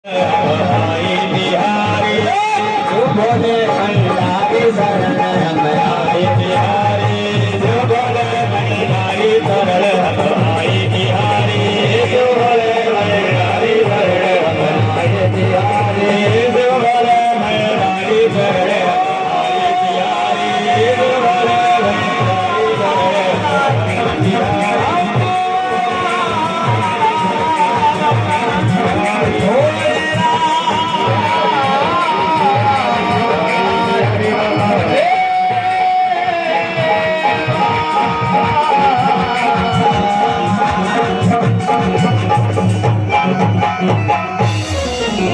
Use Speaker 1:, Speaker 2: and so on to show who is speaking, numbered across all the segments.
Speaker 1: आई बिहारी जो बोले भंडारी शरण हम आई बिहारी जो बोले भंडारी शरण हम आई बिहारी जो बोले भंडारी शरण हम आई बिहारी जो बोले भंडारी शरण हम आई बिहारी जो बोले भंडारी शरण हम आई बिहारी।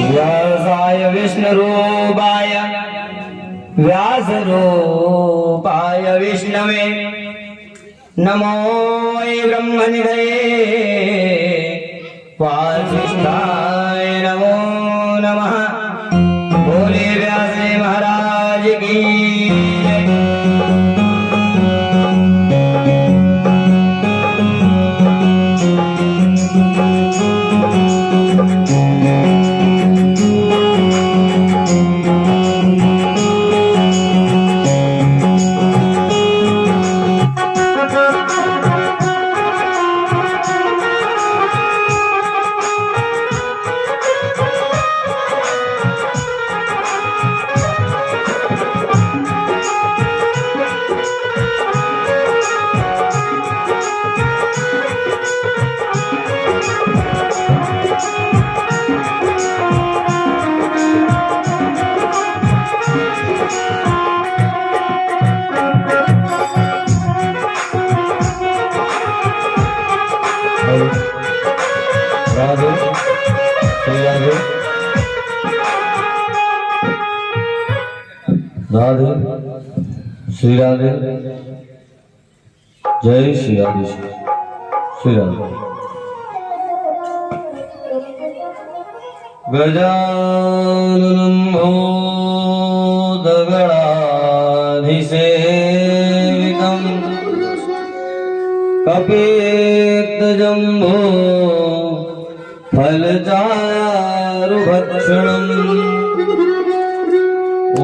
Speaker 1: व्यासाय विष्णुरूपाय व्यासरूपाय विष्णवे नमो वै ब्रह्मनिधये वासिष्ठाय नमो नमः। बोले व्यास महाराज की राधे श्री राधे राधे श्री राधे जय श्री राधे श्री राधे। गजाननं भूतगणाधीसेवितं कपित्तजम्बो फलचारुभक्षणम्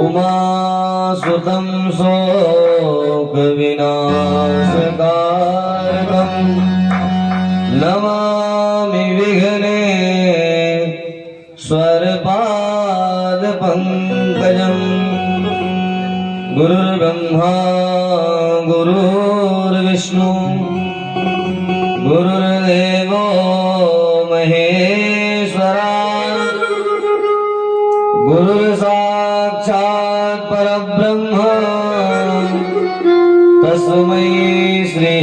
Speaker 1: उमासुतं शोकविनाशकारकम् नमामि विघ्नेश्वरपादपङ्कजम्। गुरुर्ब्रह्मा गुरुर्विष्णु गुरुर्देवो महेश्वरा गुरुर्साक्षात् परब्रह्म तस्मै श्री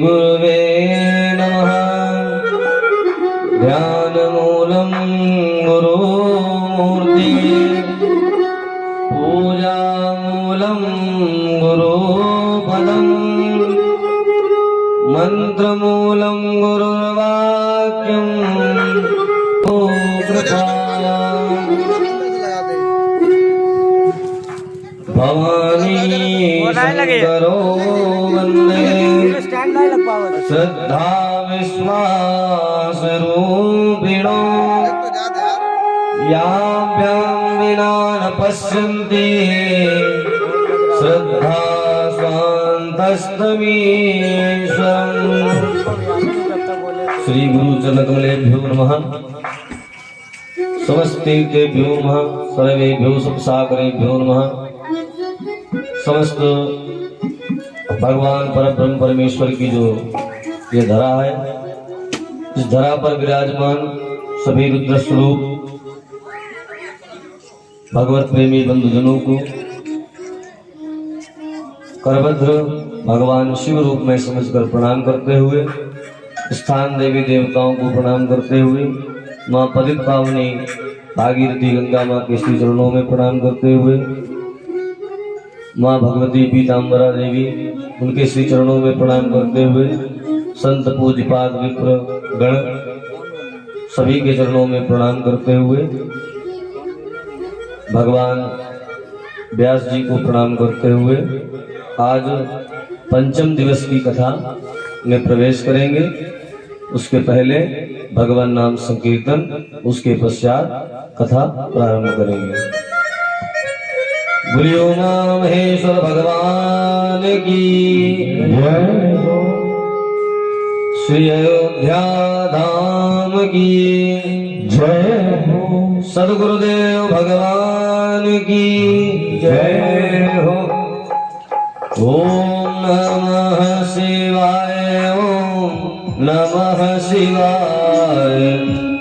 Speaker 1: गुरुवे नमः। ध्यानमूलं गुरुमूर्ति पूजामूलं गुरुपदम् मंत्रमूलं गुरुर्वाक्यं कृपा भवानी शंकरो वन्दे श्रद्धा विश्वासरूपिणो याभ्यां विना न पश्यन्ति श्रद्धा श्री गुरु चरणकमलेभ्यो नमः। समस्तेभ्यो नमः। सर्वेभ्यो सत्सागरेभ्यो नमः। समस्त भगवान परब्रह्म परमेश्वर की जो ये धरा है, इस धरा पर विराजमान सभी रुद्र स्वरूप भगवत प्रेमी बंधुजनों को करभद्र भगवान शिव रूप में समझकर प्रणाम करते हुए, स्थान देवी देवताओं को प्रणाम करते हुए, माँ पतित पावनी भागीरथी गंगा माँ के श्री चरणों में प्रणाम करते हुए, माँ भगवती पीताम्बरा देवी उनके श्री चरणों में प्रणाम करते हुए, संत पूज्यपाद विप्र गण सभी के चरणों में प्रणाम करते हुए, भगवान व्यास जी को प्रणाम करते हुए आज पंचम दिवस की कथा में प्रवेश करेंगे। उसके पहले भगवान नाम संकीर्तन, उसके पश्चात कथा प्रारंभ करेंगे। बोलियो महेश्वर भगवान की जय हो, श्री अयोध्या धाम की जय हो, सद्गुरुदेव भगवान की जय हो। ओम नमः शिवाय, ओम नमः शिवाय,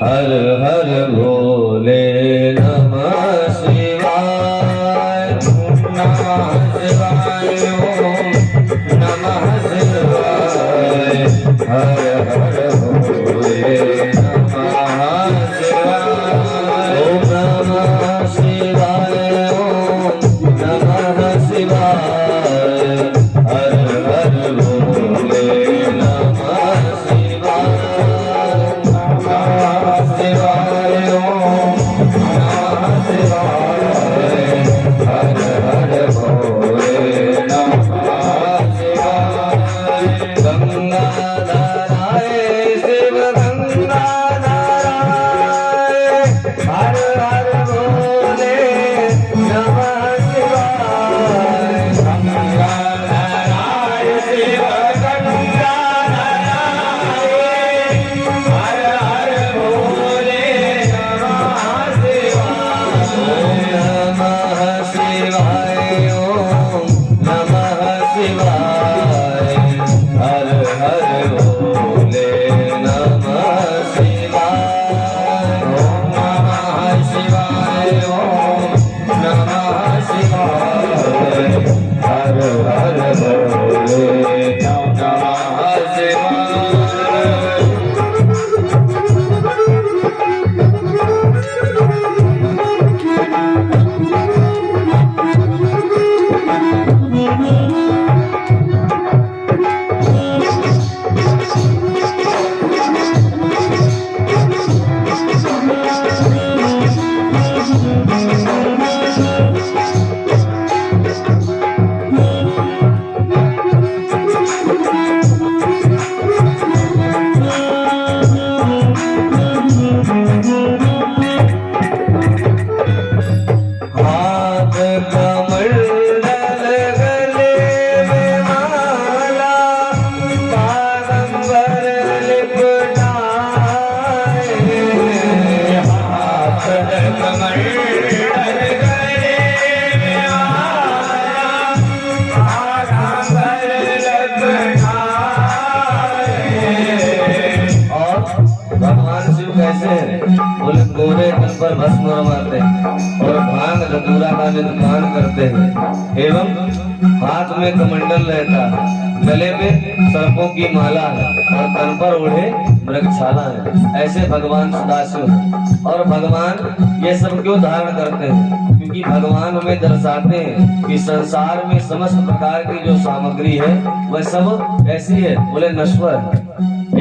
Speaker 1: हर हर भोले नमः शिवाय, नमः शिवाय, ओम नमः शिवाय, हर हर भोले नमः शिवाय, ओम नमः शिवाय, ओम नमः शिवाय, हर हर भोले नमः शिवाय, नमः शिवाय, ओम नमः शिवाय, हर हर भोले नमः शिवाय। गंगाधराय शिव गंगाधराय, हर हर भोले नमः शिवाय। गंगाधराय शिव गंगाधराय, हर हर भोले नमः शिवाय। नमः शिवाय, ओम नमः शिवाय, हर हर भोले नमः शिवाय। ओम नमः शिवाय, ओम नमः शिवाय, हर हर भोले नमः शिवाय। हाथ कमंडल गले में माला, बारंबार लिपटाए। हाथ कमंडल गले में माला, बारंबार लिपटाए। और भगवान शिव कैसे हैं? बोले गोरे तन पर भस्म रमाते और भांग धतूरा का निधपान करते हैं, एवं हाथ में कमंडल रहता है, गले में सर्पों की माला है और तन पर ओढ़े मृगछाला है। ऐसे भगवान सदाशिव हैं। और भगवान ये सब क्यों धारण करते हैं? क्योंकि भगवान हमें दर्शाते हैं कि संसार में समस्त प्रकार की जो सामग्री है वह सब ऐसी है, बोले नश्वर है।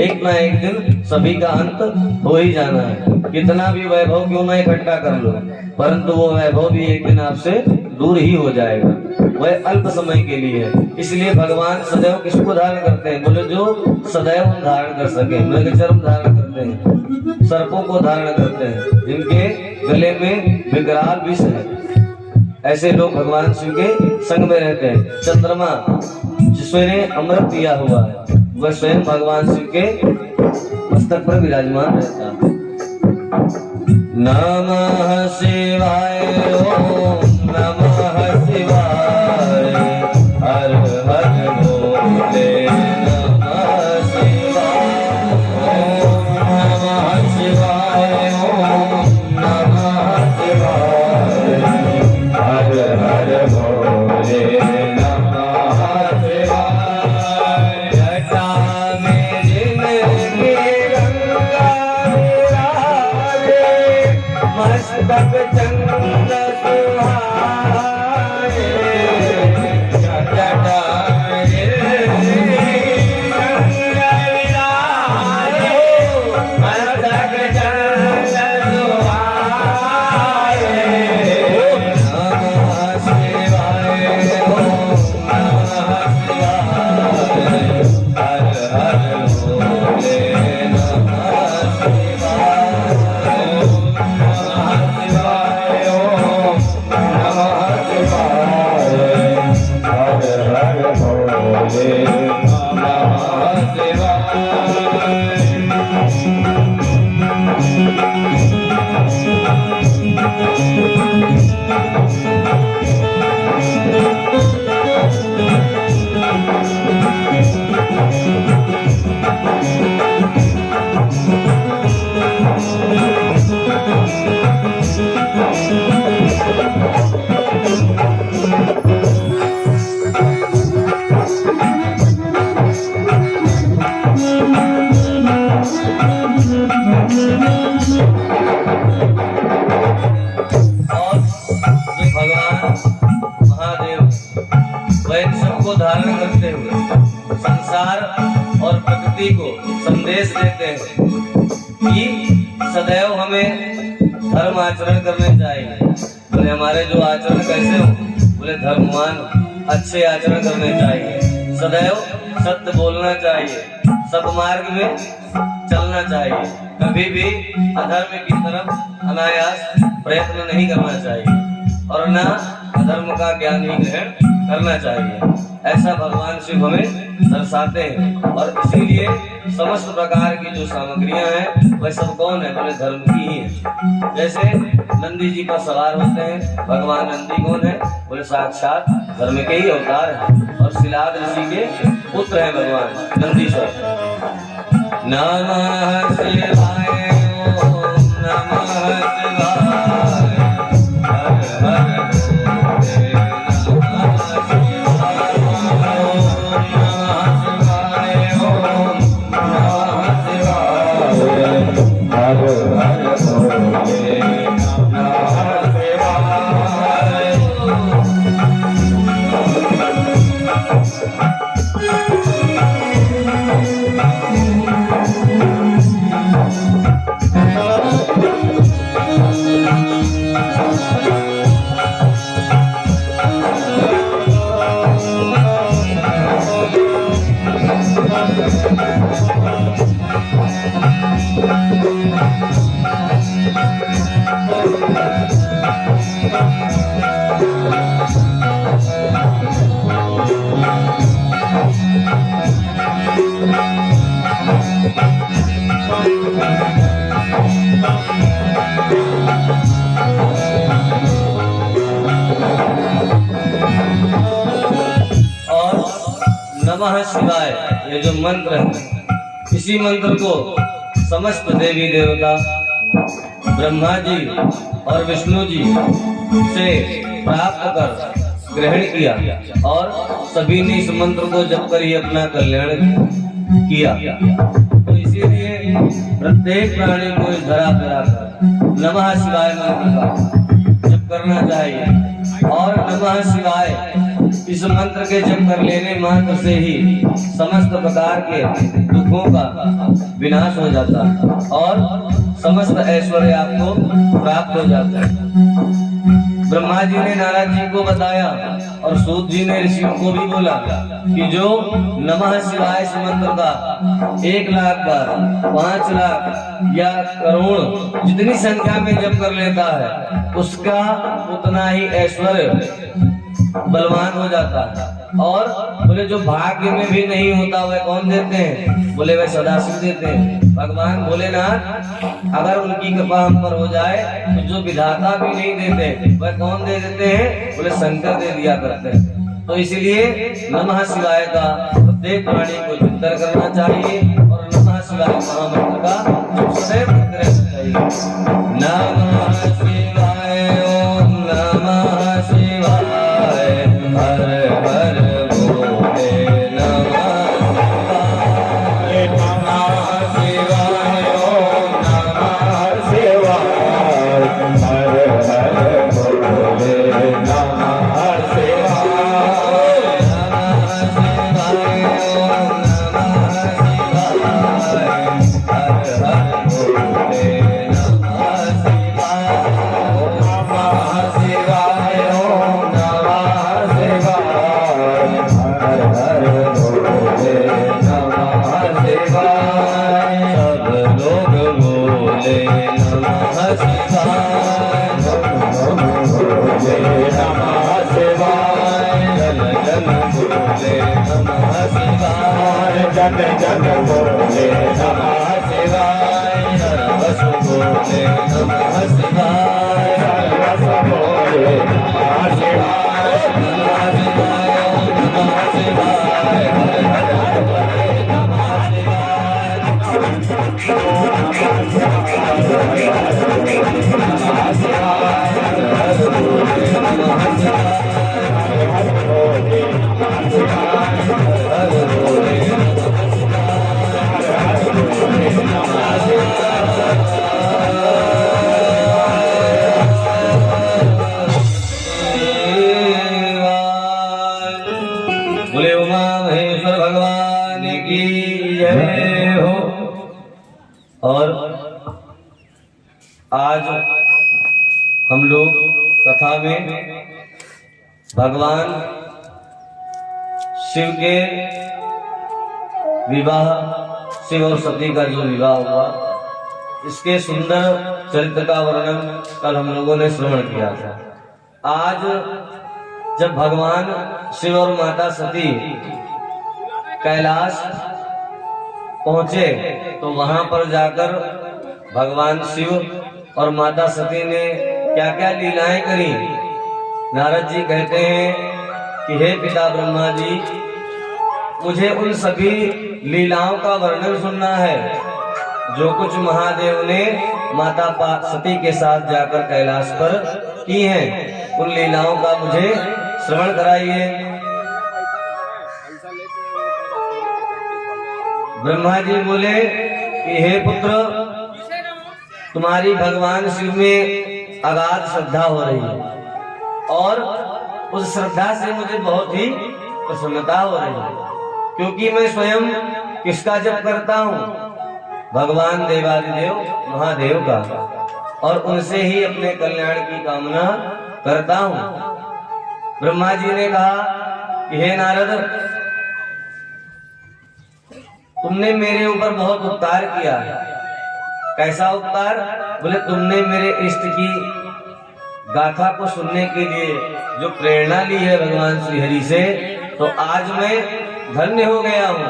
Speaker 1: एक ना एक दिन सभी का अंत हो ही जाना है। कितना भी वैभव क्यों ना इकट्ठा कर लो, परंतु वो वैभव भी एक दिन आपसे दूर ही हो जाएगा। वह अल्प समय के लिए है। इसलिए भगवान सदैव किसको धारण करते हैं? बोले जो सदैव धारण कर सके। मृगचर्म धारण करते हैं, सर्पों को धारण करते हैं, जिनके गले में विकराल विष है। ऐसे लोग भगवान शिव के संग में रहते हैं। चंद्रमा जिसने अमृत दिया हुआ है वह स्वयं भगवान शिव के मस्तक पर विराजमान रहता है। नमः शिवाय, ओम नमः शिवाय, हर हर भोले नमः शिवाय। ओम नमः शिवाय, ओम नमः शिवाय, हर हर भोले नमः शिवाय। जटा में जिनकी गंगा विराजे, मस्तक चंद्र सुहाए। जटा में जिनकी गंगा विराजे, मस्तक चंद्र सुहाए। ओम नमः शिवाय, ओम नमः शिवाय, हर हर भोले धारण करते हुए संसार और प्रकृति को संदेश देते हैं कि सदैव हमें धर्म आचरण करने चाहिए। बोले हमारे जो आचरण कैसे हो, बोले धर्मवान अच्छे आचरण करने चाहिए, सदैव सत्य बोलना चाहिए, सत्मार्ग में चलना चाहिए, कभी भी अधर्म की तरफ अनायास प्रयत्न नहीं करना चाहिए और न अधर्म का ज्ञान ही ग्रहण करना चाहिए। ऐसा भगवान शिव हमें दर्शाते हैं और इसीलिए समस्त प्रकार की जो सामग्रियां हैं वह सब कौन है, बोले धर्म की ही है। जैसे नंदी जी पर सवार होते हैं, भगवान नंदी कौन है, बोले साक्षात धर्म के ही अवतार है और शिलाद ऋषि के पुत्र हैं भगवान नंदीश्वर। नमः शिवाय ओम नमः शिवाय हर हर नमः शिवाय ये जो मंत्र है, इसी मंत्र को समस्त देवी देवता ब्रह्मा जी और विष्णु जी से प्राप्त कर ग्रहण किया और सभी ने इस मंत्र को जप कर ही अपना कल्याण किया। तो इसीलिए प्रत्येक प्राणी को इस धरा पर आकर नमः शिवाय मंत्र का जप करना चाहिए और नमः शिवाय इस मंत्र के जप कर लेने मात्र से ही समस्त प्रकार के दुखों का विनाश हो जाता है और समस्त ऐश्वर्य आपको प्राप्त हो जाता है। ब्रह्मा जी ने नारद जी को बताया और सूत जी ने ऋषियों को भी बोला कि जो नमः शिवाय इस मंत्र का 1 लाख बार 5 लाख या करोड़ जितनी संख्या में जप कर लेता है उसका उतना ही ऐश्वर्य बलवान हो जाता है। और बोले जो भाग्य में भी नहीं होता वह कौन देते हैं, बोले वह सदाशिव देते हैं। भगवान भोलेनाथ अगर उनकी कृपा हम पर हो जाए तो जो विधाता भी नहीं देते वह कौन दे देते हैं, बोले शंकर दे दिया करते हैं। तो इसीलिए नमः शिवाय का प्रत्येक प्राणी को चिंतन करना चाहिए और नमः शिवाय महामंत्र का जप सदैव करते रहना चाहिए। नमः शिवाय ओम नमः शिवाय हर हर भोले नमः शिवाय ओम नमः शिवाय हर हर भोले नमः शिवाय नमः शिवाय ओम नमः शिवाय हर हर भोले नमः शिवाय ओम नमः शिवाय हर हर भोले नमः शिवाय। सब लोग बोले नमः शिवाय, भोले नमः शिवाय, जन जन बोले नमः शिवाय, जन जन बोले नमः शिवाय, सर्वस्व बोले नमः शिवाय। बोले उमा महेश्वर भगवान की जय हो। और आज हम लोग कथा में भगवान शिव के विवाह, शिव और सती का जो विवाह हुआ, इसके सुंदर चरित्र का वर्णन कल हम लोगों ने श्रवण किया था। आज जब भगवान शिव और माता सती कैलाश पहुंचे तो वहां पर जाकर भगवान शिव और माता सती ने क्या क्या लीलाएं करी। नारद जी कहते हैं कि हे पिता ब्रह्मा जी, मुझे उन सभी लीलाओं का वर्णन सुनना है जो कुछ महादेव ने माता सती के साथ जाकर कैलाश पर की हैं। उन लीलाओं का मुझे श्रवण कराइए। ब्रह्मा जी बोले कि हे पुत्र, तुम्हारी भगवान शिव में अगाध श्रद्धा हो रही है और उस श्रद्धा से मुझे बहुत ही प्रसन्नता हो रही है, क्योंकि मैं स्वयं किसका जप करता हूँ? भगवान देवादिदेव महादेव का, और उनसे ही अपने कल्याण की कामना करता हूँ। ब्रह्मा जी ने कहा कि हे नारद, तुमने मेरे ऊपर बहुत उपकार किया है। कैसा उपकार? बोले तुमने मेरे इष्ट की गाथा को सुनने के लिए जो प्रेरणा ली है भगवान श्री हरि से, तो आज मैं धन्य हो गया हूँ।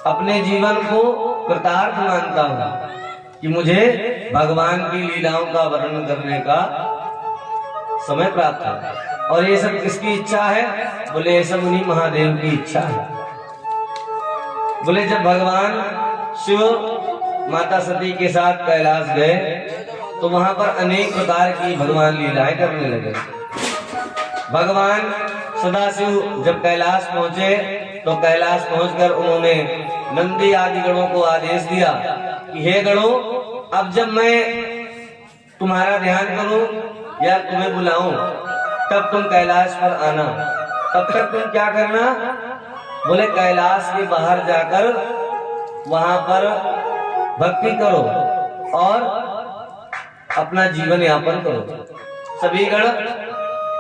Speaker 1: अपने जीवन को कृतार्थ मानता हूँ कि मुझे भगवान की लीलाओं का वर्णन करने का समय प्राप्त है। और ये सब किसकी इच्छा है? बोले ये सब उन्हीं महादेव की इच्छा है। बोले जब भगवान शिव माता सती के साथ कैलाश गए तो वहां पर अनेक प्रकार की भगवान लीलाएं करने लगे। भगवान सदाशिव जब कैलाश पहुंचे तो कैलाश पहुंचकर उन्होंने नंदी आदि गणों को आदेश दिया कि हे गणों, अब जब मैं तुम्हारा ध्यान करूं या तुम्हें बुलाऊं तब तुम कैलाश पर आना। तब तक तुम क्या करना? बोले कैलाश के बाहर जाकर वहां पर भक्ति करो और अपना जीवन यापन करो। सभी गण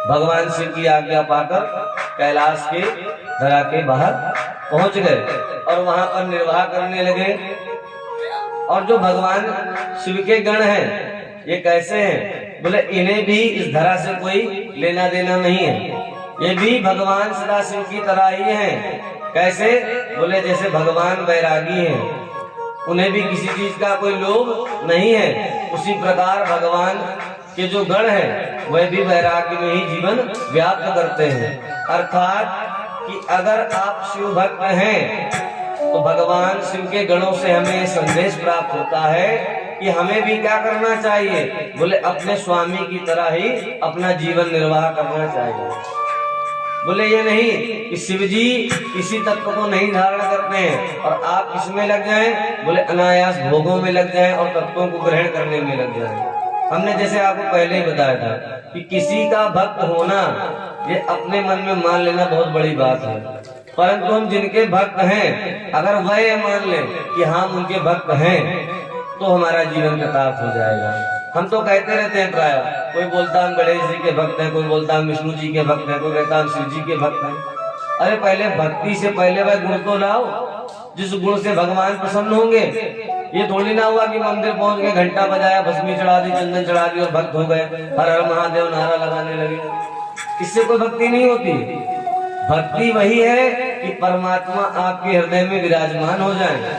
Speaker 1: भगवान शिव की आज्ञा पाकर कैलाश के धरा के बाहर पहुंच गए और वहां पर निर्वाह करने लगे। और जो भगवान शिव के गण हैं, ये कैसे हैं? बोले इन्हें भी इस धरा से कोई लेना देना नहीं है। ये भी भगवान सदाशिव की तरह ही हैं। कैसे? बोले जैसे भगवान वैरागी हैं, उन्हें भी किसी चीज का कोई लोभ नहीं है, उसी प्रकार भगवान के जो गण हैं वह भी वैराग्य में ही जीवन व्याप्त करते हैं। अर्थात कि अगर आप शिव भक्त हैं तो भगवान शिव के गणों से हमें संदेश प्राप्त होता है कि हमें भी क्या करना चाहिए? बोले अपने स्वामी की तरह ही अपना जीवन निर्वाह करना चाहिए। बोले ये नहीं कि शिव जी किसी तत्व को नहीं धारण करते हैं और आप इसमें लग जाएं। बोले अनायास भोगों में लग जाएं और तत्वों को ग्रहण करने में लग जाएं। हमने जैसे आपको पहले ही बताया था कि किसी का भक्त होना ये अपने मन में मान लेना बहुत बड़ी बात है, परंतु हम जिनके भक्त हैं अगर वह ये मान ले कि हम उनके भक्त हैं तो हमारा जीवन कृतार्थ हो जाएगा। हम तो कहते रहते हैं प्राय, कोई बोलता हम गणेश जी के भक्त हैं, कोई बोलता हम विष्णु जी के भक्त हैं, कोई कहता हम शिव जी के भक्त हैं। अरे पहले भक्ति से पहले वह गुण तो लाओ जिस गुण से भगवान प्रसन्न होंगे। ये थोड़ी ना हुआ कि मंदिर पहुंच गए, घंटा बजाया, भस्मी चढ़ा दी, चंदन चढ़ा दी और भक्त हो गए, हर हर महादेव नारा लगाने लगे। इससे कोई भक्ति नहीं होती। भक्ति वही है कि परमात्मा आपके हृदय में विराजमान हो जाए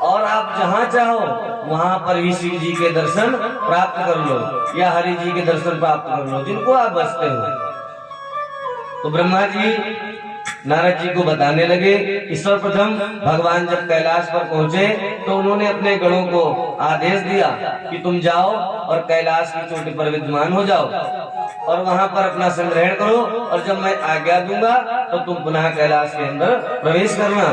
Speaker 1: और आप जहाँ चाहो वहां पर ही शिव जी के दर्शन प्राप्त कर लो या हरि जी के दर्शन प्राप्त कर लो, जिनको आप बसते हो। तो ब्रह्मा जी नारद जी को बताने लगे कि सर्वप्रथम भगवान जब कैलाश पर पहुंचे तो उन्होंने अपने गणों को आदेश दिया कि तुम जाओ और कैलाश की चोटी पर विद्यमान हो जाओ और वहां पर अपना संग्रहण करो, और जब मैं आज्ञा दूंगा तो तुम पुनः कैलाश के अंदर प्रवेश करना।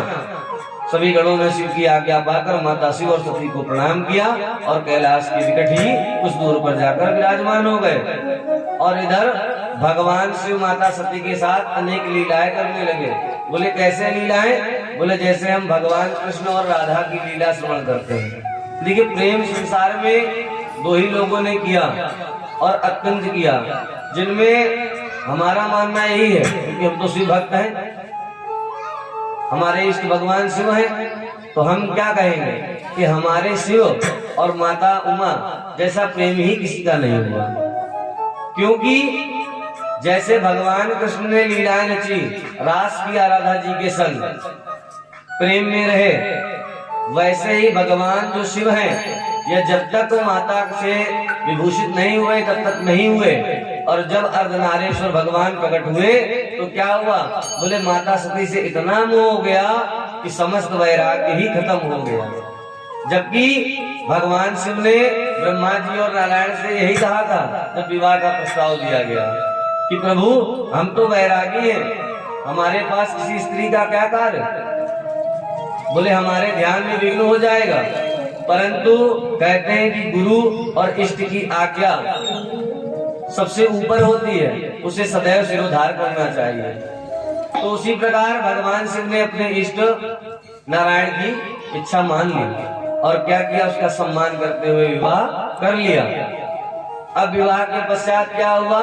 Speaker 1: सभी गणों ने शिव की आज्ञा पाकर माता शिव और सती को प्रणाम किया और कैलाश के निकट ही कुछ दूर पर जाकर विराजमान हो गए। और इधर भगवान शिव माता सती के साथ अनेक लीलाएं करने लगे। बोले कैसे लीलाएं? बोले जैसे हम भगवान कृष्ण और राधा की लीला श्रवण करते हैं। देखिए, प्रेम संसार में दो ही लोगों ने किया और अत्यंत किया, जिनमें हमारा मानना यही है, क्योंकि हम तो शिव भक्त हैं, हमारे इष्ट भगवान शिव हैं, तो हम क्या कहेंगे कि हमारे शिव और माता उमा जैसा प्रेम ही किसी का नहीं हुआ। क्योंकि जैसे भगवान कृष्ण ने लीलाएं रची, रास किया राधा जी के संग, प्रेम में रहे, वैसे ही भगवान जो शिव हैं, यह जब तक माता से विभूषित नहीं हुए तब तक नहीं हुए, और जब अर्धनारेश्वर भगवान प्रकट हुए तो क्या हुआ? बोले माता सती से इतना मोह हो गया कि समस्त वैराग्य ही खत्म हो गया। जबकि भगवान शिव ने ब्रह्मा जी और नारायण से यही कहा था जब विवाह का प्रस्ताव दिया गया कि प्रभु हम तो वैरागी हैं, हमारे पास किसी स्त्री का क्या कार्य? बोले हमारे ध्यान में विघ्न हो जाएगा, परंतु कहते हैं कि गुरु और इष्ट की आज्ञा सबसे ऊपर होती है, उसे सदैव सिरोधार करना चाहिए। तो उसी प्रकार भगवान शिव ने अपने इष्ट नारायण की इच्छा मान ली और क्या किया? उसका सम्मान करते हुए विवाह कर लिया। अब विवाह के पश्चात क्या हुआ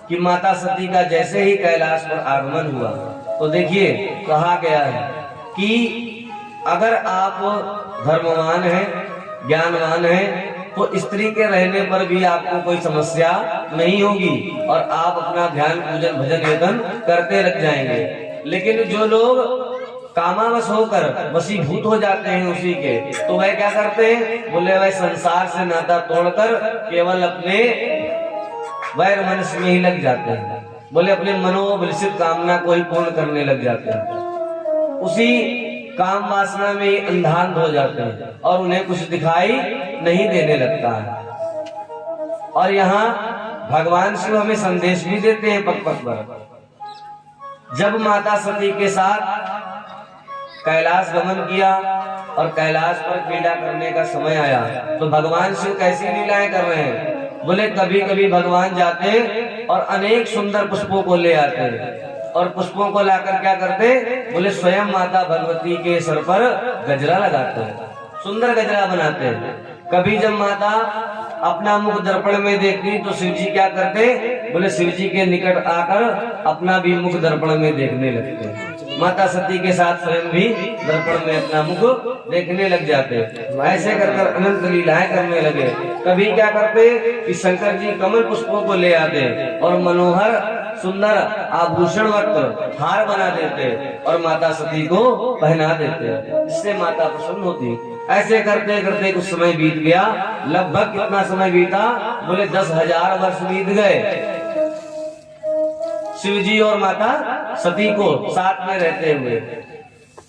Speaker 1: कि माता सती का जैसे ही कैलाश पर आगमन हुआ तो देखिए कहा गया है कि अगर आप धर्मवान हैं, ज्ञानवान हैं, तो स्त्री के रहने पर भी आपको कोई समस्या नहीं होगी और आप अपना ध्यान पूजन भजन कीर्तन करते रह जाएंगे। लेकिन जो लोग कामावश होकर वशीभूत हो जाते हैं उसी के, तो वह क्या करते हैं? बोले वह संसार से नाता तोड़कर केवल अपने वैर मनस में ही लग जाते हैं। बोले अपने मनोविलसित कामना को ही पूर्ण करने लग जाते हैं, उसी काम वासना में ही अंधांध हो जाते हैं और उन्हें कुछ दिखाई नहीं देने लगता है। और यहाँ भगवान शिव हमें संदेश भी देते हैं पग पग पर। जब माता सती के साथ कैलाश गमन किया और कैलाश पर क्रीड़ा करने का समय आया तो भगवान शिव कैसी लीलाएं कर रहे हैं? बोले कभी कभी भगवान जाते और अनेक सुंदर पुष्पों को ले आते और पुष्पों को लाकर क्या करते? बोले स्वयं माता भगवती के सर पर गजरा लगाते हैं, सुंदर गजरा बनाते हैं। कभी जब माता अपना मुख दर्पण में देखती तो शिव जी क्या करते? बोले शिव जी के निकट आकर अपना भी मुख दर्पण में देखने लगते। माता सती के साथ स्वयं भी दर्पण में अपना मुख देखने लग जाते। ऐसे कर कर अनंत लीलाएं करने लगे। कभी क्या करते कि शंकर जी कमल पुष्पों को ले आते और मनोहर सुंदर आभूषण वक्त हार बना देते और माता सती को पहना देते, इससे माता प्रसन्न होती। ऐसे करते करते कुछ समय बीत गया। लगभग कितना समय बीता? बोले 10,000 वर्ष बीत गए शिव जी और माता सती को साथ में रहते हुए।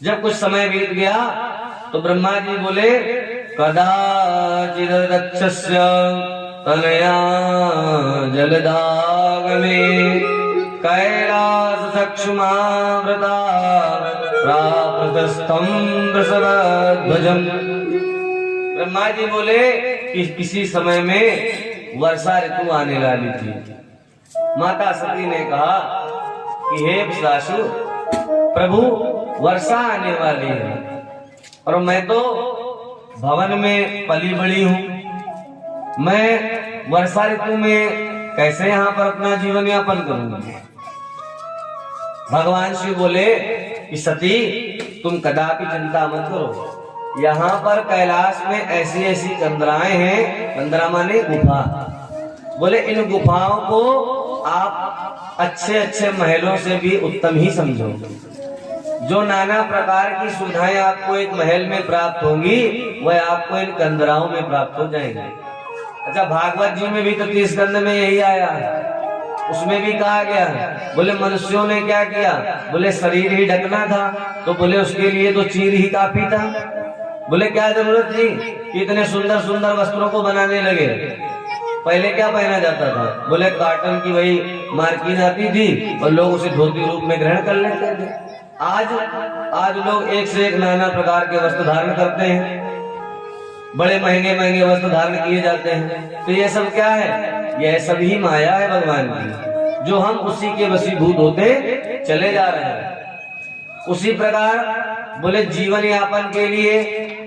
Speaker 1: जब कुछ समय बीत गया तो ब्रह्मा जी बोले कदाचिद दक्षस्य तनया जलदागमे कैलास चक्षुमावृता प्राप्तस्थं वृषभध्वजम्। ब्रह्मा जी बोले कि किसी समय में वर्षा ऋतु आने वाली थी। माता सती ने कहा कि हे वृषासु, प्रभु वर्षा आने वाली है और मैं तो भवन में पली बड़ी हूँ, मैं वर्षा ऋतु में कैसे यहाँ पर अपना जीवन यापन करूंगी? भगवान शिव बोले कि सती तुम कदापि चिंता मत करो, यहाँ पर कैलाश में ऐसी ऐसी कंदराएं हैं, कंदरा माने गुफा। बोले इन गुफाओं को आप अच्छे अच्छे महलों से भी उत्तम ही समझो। जो नाना प्रकार की सुविधाएं आपको एक महल में प्राप्त होंगी वह आपको इन कंदराओं में प्राप्त हो जाएंगी। अच्छा, भागवत जी में भी तो 30 स्कंद में यही आया, उसमें भी कहा गया, बोले मनुष्यों ने क्या किया, बोले शरीर ही ढकना था तो बोले उसके लिए तो चीर ही काफी था। बोले क्या जरूरत थी कि इतने सुंदर सुंदर वस्त्रों को बनाने लगे, पहले क्या पहना जाता था, बोले कॉटन की वही मार्किन आती थी और लोग उसे धोती रूप में ग्रहण कर लेते थे। आज लोग एक से एक नाना प्रकार के वस्त्र धारण करते हैं, बड़े महंगे महंगे वस्त्र धारण किए जाते हैं। तो ये सब क्या है, यह सब ही माया है भगवान की, जो हम उसी के वशीभूत होते चले जा रहे हैं। उसी प्रकार बोले जीवन यापन के लिए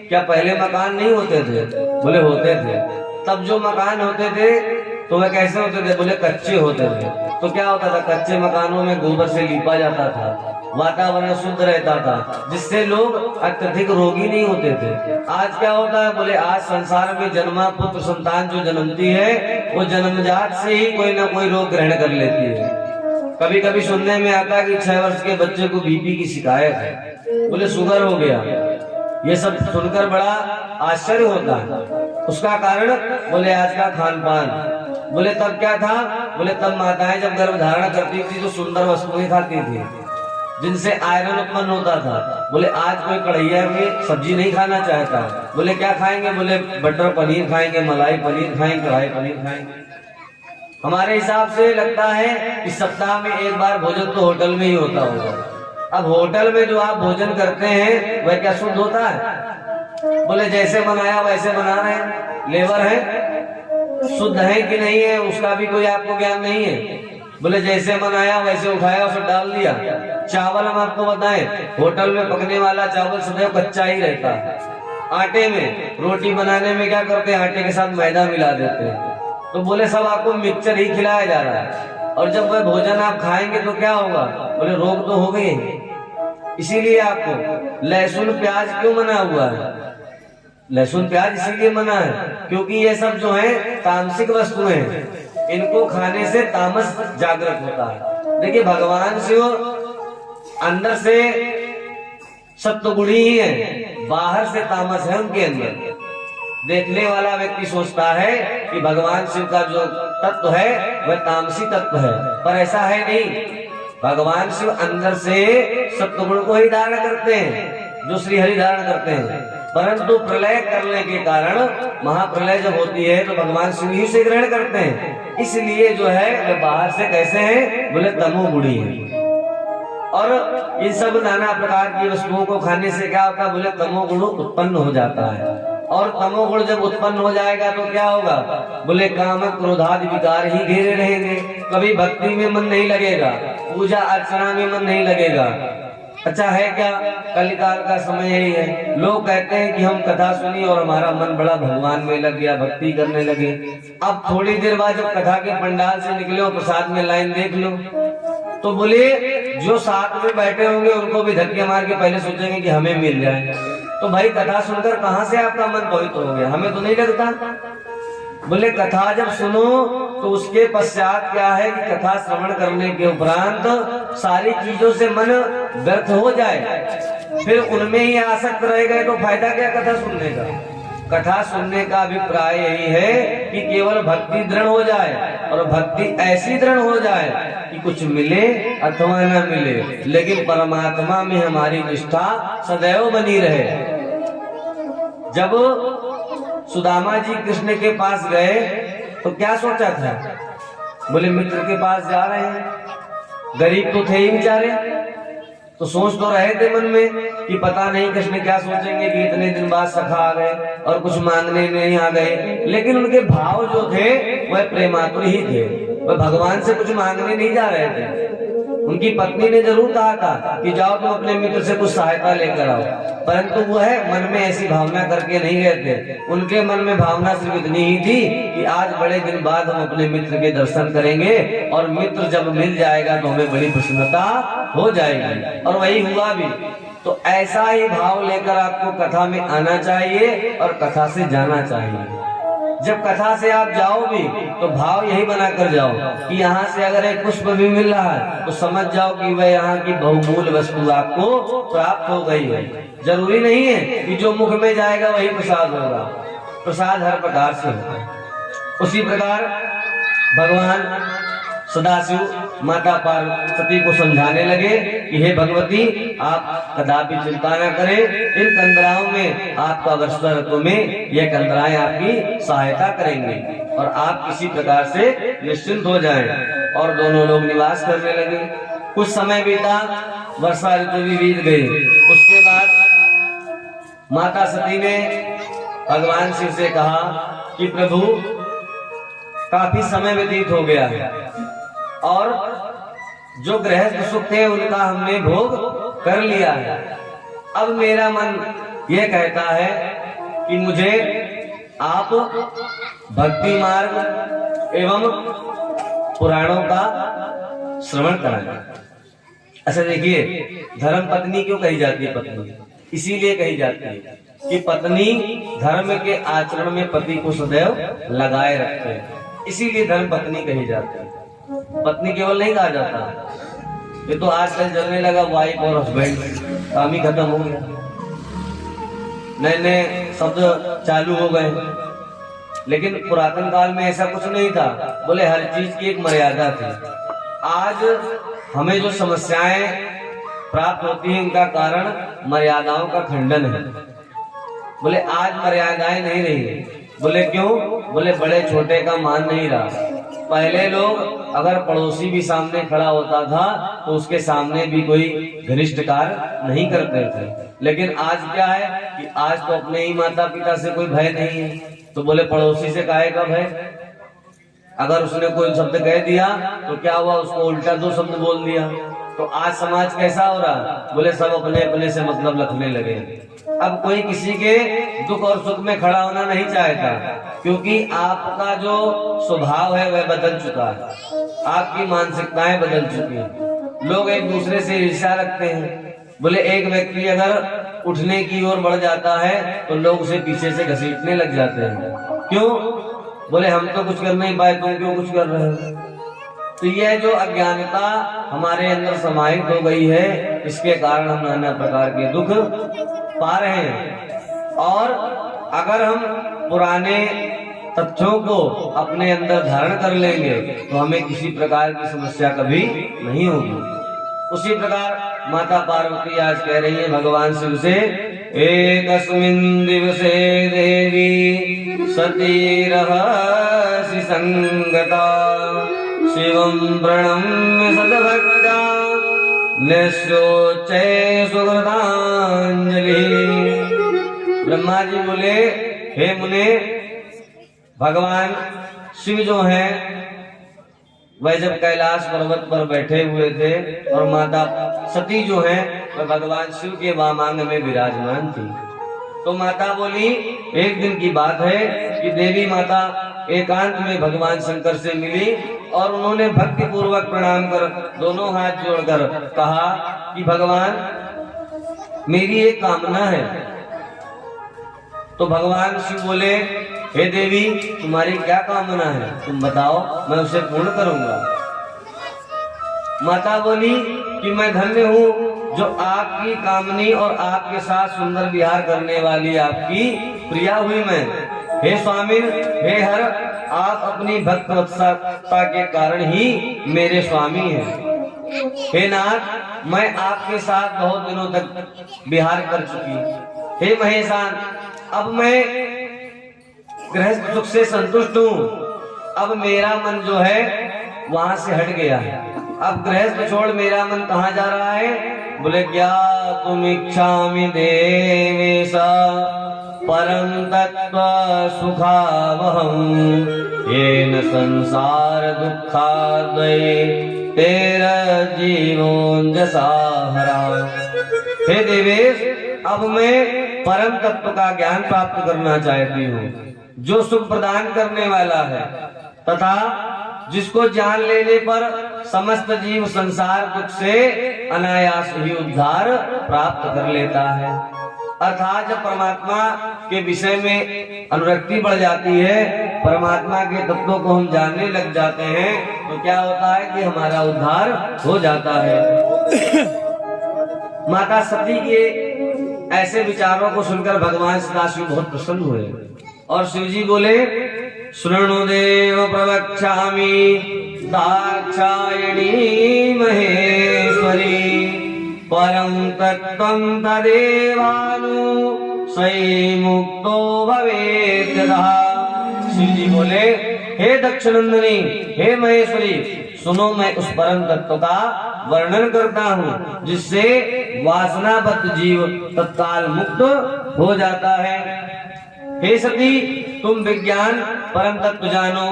Speaker 1: क्या पहले मकान नहीं होते थे, बोले होते थे। तब जो मकान होते थे तो वह कैसे होते थे, बोले कच्चे होते थे। तो क्या होता था, कच्चे मकानों में गोबर से लीपा जाता था, वातावरण शुद्ध रहता था, जिससे लोग अत्यधिक रोगी नहीं होते थे। आज क्या होता है, बोले आज संसार में जन्मा पुत्र संतान जो जन्मती है वो जन्मजात से ही कोई ना कोई रोग ग्रहण कर लेती है। कभी कभी सुनने में आता है कि 6 वर्ष के बच्चे को बीपी की शिकायत है, बोले शुगर हो गया। ये सब सुनकर बड़ा आश्चर्य होता है। उसका कारण बोले आज का खान पान। बोले तब क्या था, बोले तब माताएं जब गर्भ धारण करती थी तो सुंदर वस्तुएं खाती थी जिनसे आयरन उत्पन्न होता था। बोले आज कोई कढ़ैया में सब्जी नहीं खाना चाहता, बोले क्या खाएंगे, बोले बटर पनीर खाएंगे, मलाई पनीर खाएंगे, कढ़ाई पनीर खाएंगे। हमारे हिसाब से लगता है कि सप्ताह में एक बार भोजन तो होटल में ही होता होगा। अब होटल में जो आप भोजन करते हैं वह क्या शुद्ध होता है, बोले जैसे बनाया वैसे बना रहे हैं, लेबर है, शुद्ध है कि नहीं है उसका भी कोई आपको ज्ञान नहीं है। बोले जैसे बनाया वैसे उठाया उसे डाल दिया। चावल हम आपको बताएं, होटल में पकने वाला चावल सदैव कच्चा ही रहता है। आटे में रोटी बनाने में क्या करते हैं, आटे के साथ मैदा मिला देते हैं। तो बोले सब आपको मिक्सचर ही खिलाया जा रहा है, और जब वह भोजन आप खाएंगे तो क्या होगा, बोले रोग तो हो गए। इसीलिए आपको लहसुन प्याज क्यों मना हुआ है, लहसुन प्याज इसीलिए मना है क्योंकि ये सब जो है तामसिक वस्तुएं हैं, इनको खाने से तामस जागृत होता है। देखिए भगवान शिव अंदर से सत्वगुणी ही है, बाहर से तामस है उनके अंदर। देखने वाला व्यक्ति सोचता है कि भगवान शिव का जो तत्व है वह तामसी तत्व है, पर ऐसा है नहीं। भगवान शिव अंदर से सत्वगुण को ही धारण करते हैं, जो श्री हरि धारण करते हैं। परंतु प्रलय करने के कारण, महाप्रलय जब होती है तो भगवान शिव ही से ग्रहण करते हैं। इसलिए जो है वे बाहर से कैसे हैं, बोले तमोगुणी है। और इन सब नाना प्रकार की वस्तुओं को खाने से क्या होता है, बोले तमोगुण उत्पन्न हो जाता है। और तमोगुण जब उत्पन्न हो जाएगा तो क्या होगा, बोले काम क्रोधादि विकार ही घेरे रहेंगे। कभी भक्ति में मन नहीं लगेगा, पूजा अर्चना में मन नहीं लगेगा। अच्छा है क्या, कलिकाल का समय यही है। लोग कहते हैं कि हम कथा सुनी और हमारा मन बड़ा भगवान में लग गया, भक्ति करने लगे। अब थोड़ी देर बाद जब कथा के पंडाल से निकले और प्रसाद में लाइन देख लो तो बोले जो साथ में बैठे होंगे उनको भी धक्के मार के पहले सोचेंगे कि हमें मिल जाए। तो भाई कथा सुनकर कहाँ से आपका मन पवित्र हो गया, हमें तो नहीं लगता। बोले कथा जब सुनो तो उसके पश्चात क्या है कि कथा श्रवण करने के उपरांत सारी चीजों से मन व्यर्थ हो जाए, फिर उनमें ही आसक्त रह गए तो फायदा क्या कथा सुनने का। कथा सुनने का अभिप्राय यही है कि केवल भक्ति दृढ़ हो जाए, और भक्ति ऐसी दृढ़ हो जाए कि कुछ मिले अथवा न मिले, लेकिन परमात्मा में हमारी निष्ठा सदैव बनी रहे। जब सुदामा जी कृष्ण के पास गए तो क्या सोचा था, बोले मित्र के पास जा रहे हैं, गरीब तो थे ही बेचारे, तो सोच तो रहे थे मन में कि पता नहीं कृष्ण क्या सोचेंगे कि इतने दिन बाद सखा आ गए और कुछ मांगने नहीं आ गए। लेकिन उनके भाव जो थे वह प्रेमातुर ही थे, वह भगवान से कुछ मांगने नहीं जा रहे थे। उनकी पत्नी ने जरूर कहा था कि जाओ तुम अपने मित्र से कुछ सहायता लेकर आओ, परंतु वो है मन में ऐसी भावना करके नहीं गए थे। उनके मन में भावना सिर्फ इतनी ही थी कि आज बड़े दिन बाद हम अपने मित्र के दर्शन करेंगे, और मित्र जब मिल जाएगा तो हमें बड़ी प्रसन्नता हो जाएगी। और वही हुआ भी। तो ऐसा ही भाव लेकर आपको कथा में आना चाहिए और कथा से जाना चाहिए। जब कथा से आप जाओ भी तो भाव यही बना कर जाओ कि यहाँ से अगर एक पुष्प भी मिल रहा है तो समझ जाओ कि वह यहाँ की बहुमूल्य वस्तु आपको प्राप्त हो गई है। जरूरी नहीं है कि जो मुख में जाएगा वही प्रसाद होगा, प्रसाद हर प्रकार से होता है। उसी प्रकार भगवान सदाशिव माता पार्वती को समझाने लगे कि हे भगवती, आप कदापि चिंता न करें, इन कंदराओं में आपका वर्षत्व में यह कंदराएं आपकी सहायता करेंगे और आप किसी प्रकार से निश्चिंत हो जाएं। और दोनों लोग निवास करने लगे। कुछ समय बीता, वर्षा ऋतु भी बीत गई। उसके बाद माता सती ने भगवान शिव से कहा कि प्रभु, काफी समय व्यतीत हो गया है और जो गृहस्थ सुख थे उनका हमने भोग कर लिया है। अब मेरा मन यह कहता है कि मुझे आप भक्ति मार्ग एवं पुराणों का श्रवण कराएं। अच्छा देखिए, धर्म पत्नी क्यों कही जाती है? पत्नी इसीलिए कही जाती है कि पत्नी धर्म के आचरण में पति को सदैव लगाए रखते हैं, इसीलिए धर्म पत्नी कही जाती है। पत्नी केवल नहीं कहा जाता, ये तो आजकल चलने लगा वाइफ और हस्बैंड, काम ही खत्म हो गया, नए नए शब्द चालू हो गए। लेकिन पुरातन काल में ऐसा कुछ नहीं था, बोले हर चीज की एक मर्यादा थी। आज हमें जो समस्याएं प्राप्त होती हैं उनका कारण मर्यादाओं का खंडन है। बोले आज मर्यादाएं नहीं रही। बोले क्यों? बोले बड़े छोटे का मान नहीं रहा। पहले लोग अगर पड़ोसी भी सामने खड़ा होता था तो उसके सामने भी कोई घनिष्ठ कार्य नहीं करते थे। लेकिन आज क्या है कि आज तो अपने ही माता पिता से कोई भय नहीं है, तो बोले पड़ोसी से काहे का भय? अगर उसने कोई शब्द कह दिया तो क्या हुआ, उसको उल्टा दो शब्द बोल दिया। तो आज समाज कैसा हो रहा? बोले सब अपने अपने से मतलब रखने लगे। अब कोई किसी के दुख और सुख में खड़ा होना नहीं चाहता, क्योंकि आपका जो स्वभाव है वह बदल चुका है, आपकी मानसिकताएं बदल चुकी हैं। लोग एक दूसरे से ईर्ष्या रखते हैं। बोले एक व्यक्ति अगर उठने की ओर बढ़ जाता है तो लोग उसे पीछे से घसीटने लग जाते हैं। क्यों? बोले हम तो कुछ कर नहीं पाए, तुम क्यों कुछ कर रहे हो? तो यह जो अज्ञानता हमारे अंदर समाहित हो गई है, इसके कारण हम नाना प्रकार के दुख पा रहे हैं। और अगर हम पुराने तथ्यों को अपने अंदर धारण कर लेंगे तो हमें किसी प्रकार की समस्या कभी नहीं होगी। उसी प्रकार माता पार्वती आज कह रही है भगवान शिव से, एकस्मिन् दिवसे देवी सती रहसि संगता शिवं प्रणम्य सद्भक्त्या निश्चोच्चै सुकृतांजलि। ब्रह्मा जी बोले, हे मुने, भगवान शिव जो हैं वह जब कैलाश पर्वत पर बैठे हुए थे और माता सती जो हैं वह भगवान शिव के वामांग में विराजमान थी, तो माता बोली, एक दिन की बात है कि देवी माता एकांत में भगवान शंकर से मिली और उन्होंने भक्ति पूर्वक प्रणाम कर दोनों हाथ जोड़कर कहा कि भगवान मेरी एक कामना है। तो भगवान शिव बोले, हे देवी तुम्हारी क्या कामना है, तुम बताओ, मैं उसे पूर्ण करूंगा। माता बोली कि मैं धन्य हूँ जो आपकी कामनी और आपके साथ सुंदर विहार करने वाली आपकी प्रिया हुई मैं। हे स्वामी, हे हर, आप अपनी भक्त वत्सलता के कारण ही मेरे स्वामी हैं। हे नाथ, मैं आपके साथ बहुत दिनों तक विहार कर चुकी। हे महेशान, अब मैं गृहस्थ सुख से संतुष्ट हूँ। अब मेरा मन जो है वहां से हट गया है। अब गृहस्थ छोड़ मेरा मन कहाँ जा रहा है? बोले, क्या तुम इच्छामि देवेश परम तत्व सुखावहम येन संसार दुखाद्वये तेरा जीवन जसाहरा। हे देवेश, अब मैं परम तत्व का ज्ञान प्राप्त करना चाहती हूँ जो सुख प्रदान करने वाला है तथा जिसको जान लेने पर समस्त जीव संसार दुख से अनायास ही उद्धार प्राप्त कर लेता है। अर्थात जब परमात्मा के विषय में अनुरक्ति बढ़ जाती है परमात्मा के तत्वों को हम जानने लग जाते हैं तो क्या होता है कि हमारा उद्धार हो जाता है। माता सती के ऐसे विचारों को सुनकर भगवान सदाशिव बहुत प्रसन्न हुए और शिव जी बोले, शृणुदेव प्रवक्ष्यामि दाक्षायणी महेश्वरी परम तत्त्वं तदेवानु स्वयं मुक्तो भवेत् यतः। शिव जी बोले, हे दक्षनंदिनी, हे महेश्वरी, सुनो, मैं उस परम तत्व का वर्णन करता हूँ जिससे वासनाबद्ध जीव तत्काल मुक्त हो जाता है। हे सती, तुम विज्ञान परम तत्व जानो।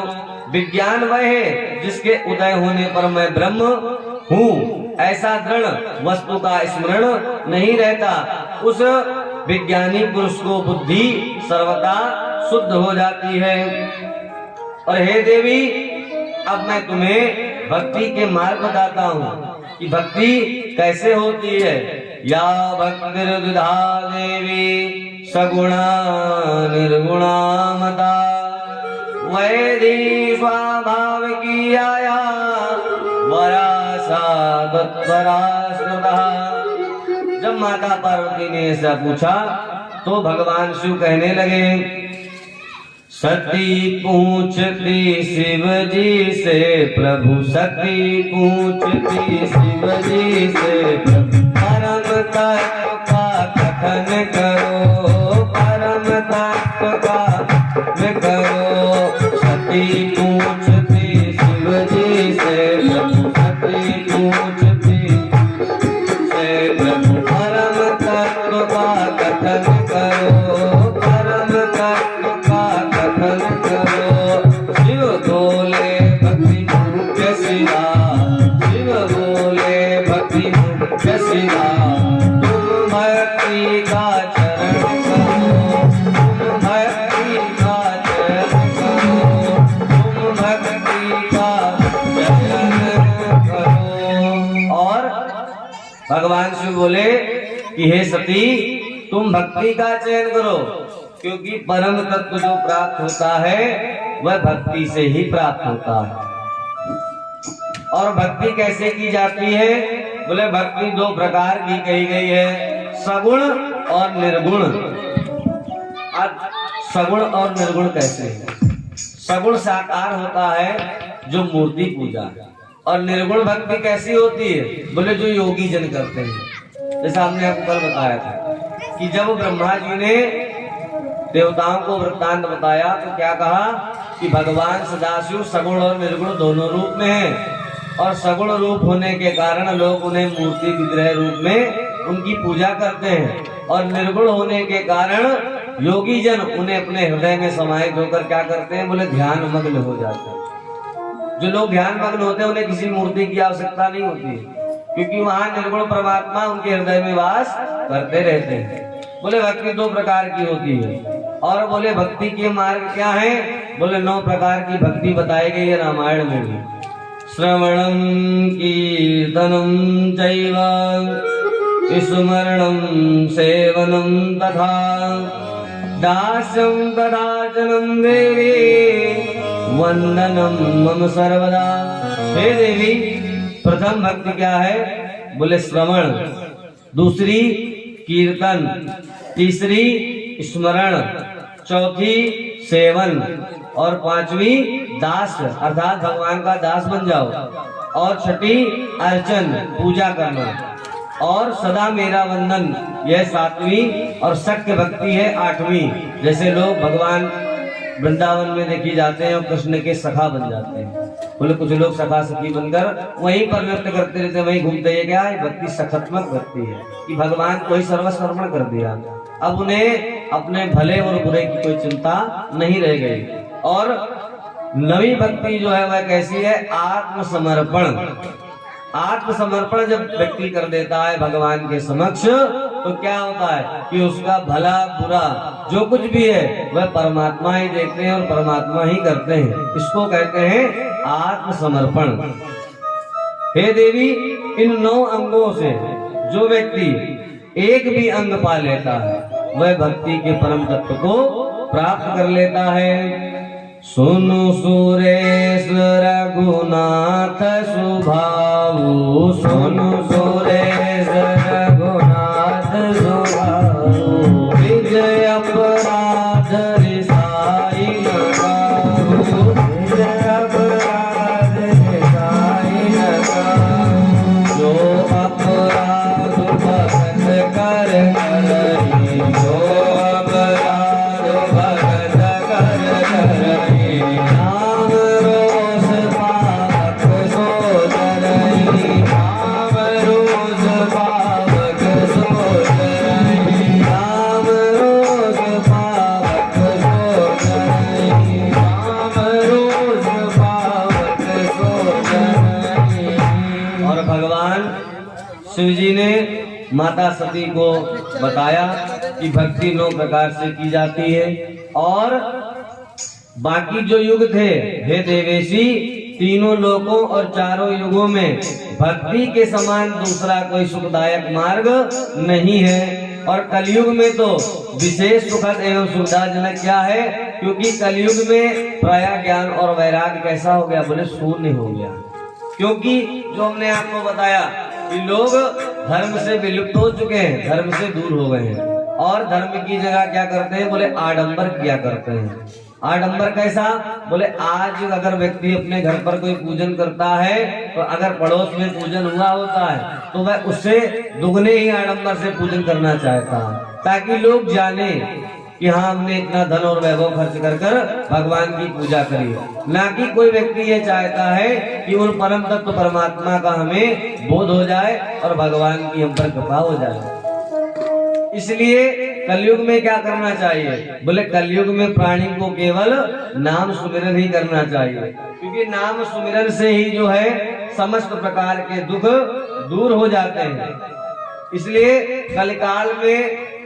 Speaker 1: विज्ञान वह है जिसके उदय होने पर मैं ब्रह्म हूँ ऐसा दृढ़ वस्तु का स्मरण नहीं रहता। उस विज्ञानी पुरुष को बुद्धि सर्वदा शुद्ध हो जाती है। और हे देवी, अब मैं तुम्हें भक्ति के मार्ग बताता हूँ कि भक्ति कैसे होती है। या भक्तिर्द्विधा देवी सगुणा निर्गुणा मता वैधि स्वाभाविकी आया वरासा तत्परा स्मृतः। जब माता पार्वती ने ऐसा पूछा तो भगवान शिव कहने लगे, सती पूछती शिव जी से प्रभु, सती पूछती शिव जी से प्रभु, परम तत्व का कथन करो, परम तत्व का कथन करो। सती पूछती शिव जी से प्रभु, सती पूछती से प्रभु, परम तत्व का कथन करो, परम तत्व का कथन करो। शिव बोले भक्ति मुख्य शिवा, शिव बोले भक्ति मुख्य शिवा, तुम भक्ति का चरण करो, तुम भक्ति का चरण करो, तुम भक्ति का चरण करो। और भगवान शिव बोले कि हे सती, तुम भक्ति का चयन करो, क्योंकि परम तत्व जो प्राप्त होता है वह भक्ति से ही प्राप्त होता है। और भक्ति कैसे की जाती है? बोले भक्ति दो प्रकार की कही गई है, सगुण और निर्गुण। अब सगुण और निर्गुण कैसे है? सगुण साकार होता है जो मूर्ति पूजा, और निर्गुण भक्ति कैसी होती है? बोले जो योगी जन करते हैं। जैसा हमने आपको कल बताया था कि जब ब्रह्मा जी ने देवताओं को वृत्तांत बताया तो क्या कहा कि भगवान सदाशिव सगुण और निर्गुण दोनों रूप में हैं, और सगुण रूप होने के कारण लोग उन्हें मूर्ति विग्रह रूप में उनकी पूजा करते हैं, और निर्गुण होने के कारण योगी जन उन्हें अपने हृदय में समाहित होकर क्या करते हैं? बोले ध्यान मग्न हो जाते हैं। जो लोग ध्यान मग्न होते हैं उन्हें किसी मूर्ति की आवश्यकता नहीं होती है, क्योंकि वहां निर्गुण परमात्मा उनके हृदय में वास करते रहते हैं। बोले भक्ति दो प्रकार की होती है। और बोले भक्ति के मार्ग क्या है? बोले 9 प्रकार की भक्ति बताई गई है रामायण में भी। श्रवणम कीर्तनम चैव स्मरणम सेवनम तथा दास्यं तदाचनं देवी वंदनम मम सर्वदा। हे देवी, प्रथम भक्ति क्या है? बोले श्रवण, दूसरी कीर्तन, तीसरी स्मरण, चौथी सेवन, और पांचवी दास अर्थात भगवान का दास बन जाओ, और छठी अर्चन पूजा करना, और सदा मेरा वंदन यह 7वीं, और शक्य भक्ति है 8वीं। जैसे लोग भगवान वृंदावन में देखी जाते हैं और कृष्ण के सखा बन जाते हैं। बोले कुछ लोग सखा सखी बनकर वहीं पर नृत्य करते रहते, वहीं घूमते। ये क्या है? भक्ति सखत्मक भक्ति है कि भगवान को ही सर्वसमर्पण कर दिया। अब उन्हें अपने भले और बुरे की कोई चिंता नहीं रह गई। और नवी भक्ति जो है वह कैसी है? आत्मसमर्पण। आत्मसमर्पण जब व्यक्ति कर देता है भगवान के समक्ष तो क्या होता है कि उसका भला बुरा जो कुछ भी है वह परमात्मा ही देखते हैं और परमात्मा ही करते हैं। इसको कहते हैं आत्मसमर्पण। हे देवी, इन 9 अंगों से जो व्यक्ति एक भी अंग पा लेता है वह भक्ति के परम तत्व को प्राप्त कर लेता है। सुनु सुरेश रघुनाथ सुभाऊ, सुनु सुरेश रघुनाथ सुभाऊ, विजय अपराध रिसाई न गाऊ, विजय अपराध रिसाई न गाऊ, जो अपराध भगत कर करही, जो अपराध भगत कर करही, नाम रोष पावक सो डरही, नाम रोष पावक सो डरही, नाम रोष पावक सो डरही, नाम रोष पावक सो डरही। और भगवान शिव जी ने माता सती को बताया कि भक्ति 9 प्रकार से की जाती है, और बाकी जो युग थे हे देवेशी, तीनों लोकों और चारों युगों में भक्ति के समान दूसरा कोई सुखदायक मार्ग नहीं है। और कलयुग में तो विशेष सुखद एवं सुविधाजनक क्या है, क्योंकि कलयुग में प्रायः ज्ञान और वैराग्य कैसा हो गया, बोले शून्य हो गया। क्योंकि जो हमने आपको बताया कि लोग धर्म से विलुप्त हो चुके हैं, धर्म से दूर हो गए हैं, और धर्म की जगह क्या करते हैं, बोले आडंबर किया करते हैं। आडंबर कैसा, बोले आज अगर व्यक्ति अपने घर पर कोई पूजन करता है, तो अगर पड़ोस में पूजन हुआ होता है तो वह उससे दुगने ही आडंबर से पूजन करना चाहता है, ताकि लोग जाने कि हाँ हमने इतना धन और वैभव खर्च कर कर भगवान की पूजा करी। ना कि कोई व्यक्ति ये चाहता है कि उन परम तत्व परमात्मा का हमें बोध हो जाए और भगवान की हम पर कृपा हो जाए। इसलिए कलयुग में क्या करना चाहिए, बोले कलयुग में प्राणी को केवल नाम सुमिरन ही करना चाहिए, क्योंकि नाम सुमिरन से ही जो है समस्त प्रकार के दुख दूर हो जाते हैं। इसलिए कलिकाल में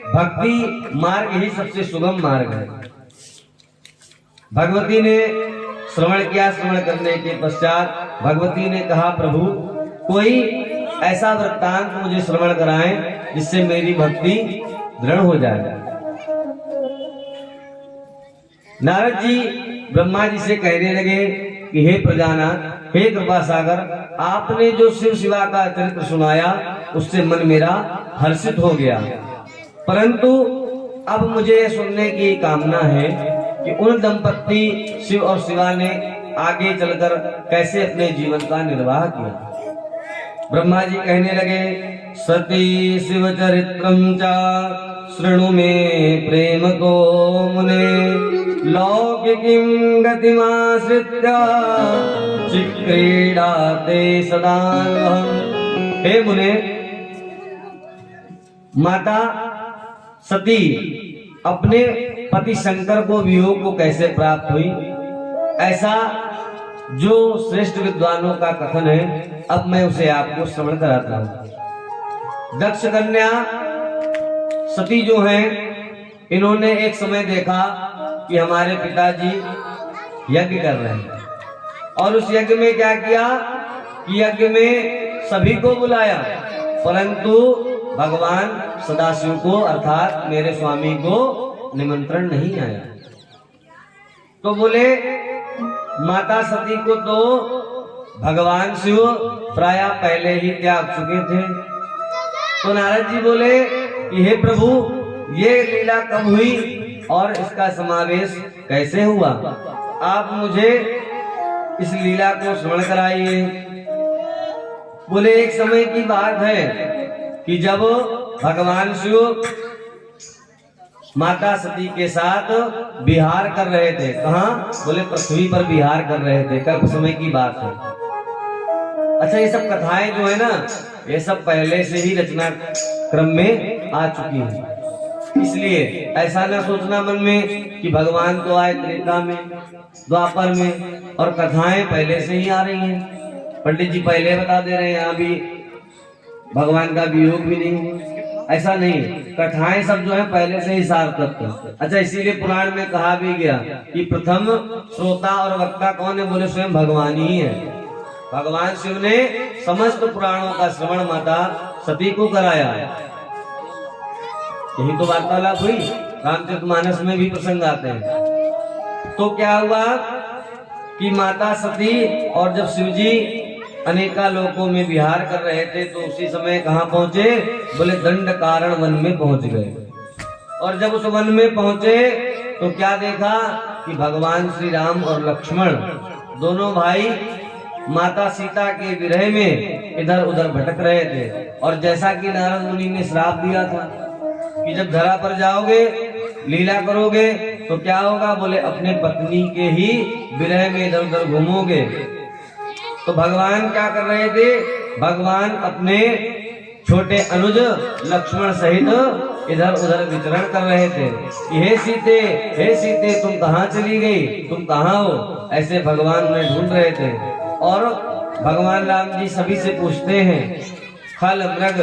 Speaker 1: भक्ति मार्ग ही सबसे सुगम मार्ग है। भगवती ने श्रवण किया, श्रवण करने के पश्चात भगवती ने कहा, प्रभु कोई ऐसा वृत्तांत मुझे श्रवण कराएं जिससे मेरी भक्ति दृढ़ हो जाए। नारद जी ब्रह्मा जी से कहने लगे कि हे प्रजानाथ, हे कृपा सागर, आपने जो शिव शिवा का चरित्र सुनाया उससे मन मेरा हर्षित हो गया, परंतु अब मुझे यह सुनने की कामना है कि उन दंपत्ति शिव और शिवा ने आगे चलकर कैसे अपने जीवन का निर्वाह किया। ब्रह्मा जी कहने लगे, सती शिव चरित्रम चा शृणु में प्रेम को मुने, लौकिकीं गतिमाश्रित्य चिक्रीडाते सदा। हे मुने, माता सती अपने पति शंकर को वियोग को कैसे प्राप्त हुई, ऐसा जो श्रेष्ठ विद्वानों का कथन है, अब मैं उसे आपको श्रवण कराता हूं। दक्ष कन्या सती जो हैं, इन्होंने एक समय देखा कि हमारे पिताजी यज्ञ कर रहे हैं, और उस यज्ञ में क्या किया कि यज्ञ में सभी को बुलाया, परंतु भगवान सदाशिव को अर्थात मेरे स्वामी को निमंत्रण नहीं आया। तो बोले माता सती को तो भगवान शिव प्राय पहले ही त्याग चुके थे। तो नारद जी बोले कि हे प्रभु, ये लीला कब हुई और इसका समावेश कैसे हुआ, आप मुझे इस लीला को श्रवण कराइए। बोले एक समय की बात है कि जब भगवान शिव माता सती के साथ विहार कर रहे थे, कहाँ, बोले पृथ्वी पर विहार कर रहे थे, कब समय की बात है। अच्छा, ये सब कथाएं जो है ना, ये सब पहले से ही रचना क्रम में आ चुकी है। इसलिए ऐसा ना सोचना मन में कि भगवान तो आए त्रेता में, द्वापर में, और कथाएं पहले से ही आ रही हैं। पंडित जी पहले बता दे रहे हैं, यहाँ भी भगवान का वियोग भी नहीं, ऐसा नहीं। कथाएं सब जो है पहले से ही सार्थक। अच्छा, इसीलिए पुराण में कहा भी गया कि प्रथम श्रोता और वक्ता कौन है, बोले स्वयं भगवान ही है। भगवान शिव ने समस्त पुराणों का श्रवण माता सती को कराया। यही तो वार्तालाप हुई, रामचरितमानस में भी प्रसंग आते हैं। तो क्या हुआ कि माता सती और जब शिव जी अनेका लोकों में विहार कर रहे थे तो उसी समय कहाँ पहुंचे? बोले दंड कारण वन में पहुंच गए। और जब उस वन में पहुंचे तो क्या देखा कि भगवान श्री राम और लक्ष्मण दोनों भाई माता सीता के विरह में इधर उधर भटक रहे थे। और जैसा कि नारद मुनि ने श्राप दिया था कि जब धरा पर जाओगे, लीला करोगे तो क्या होगा? बोले अपने पत्नी के ही विरह में इधर उधर घूमोगे। तो भगवान क्या कर रहे थे? भगवान अपने छोटे अनुज लक्ष्मण सहित इधर उधर विचरण कर रहे थे कि हे सीते तुम कहाँ चली गई, तुम कहाँ हो? ऐसे भगवान उन्हें ढूंढ रहे थे। और भगवान राम जी सभी से पूछते हैं, खल मृग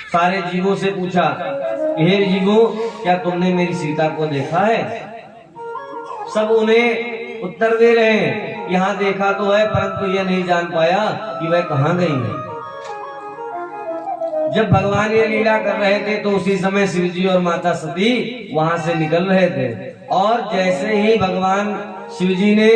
Speaker 1: सारे जीवों से पूछा कि हे जीवों, क्या तुमने मेरी सीता को देखा है? सब उन्हें उत्तर दे रहे हैं, यहाँ देखा तो है परंतु यह नहीं जान पाया कि वह कहाँ गई है। जब भगवान ये लीला कर रहे थे तो उसी समय शिव जी और माता सती वहां से निकल रहे थे। और जैसे ही भगवान शिव जी ने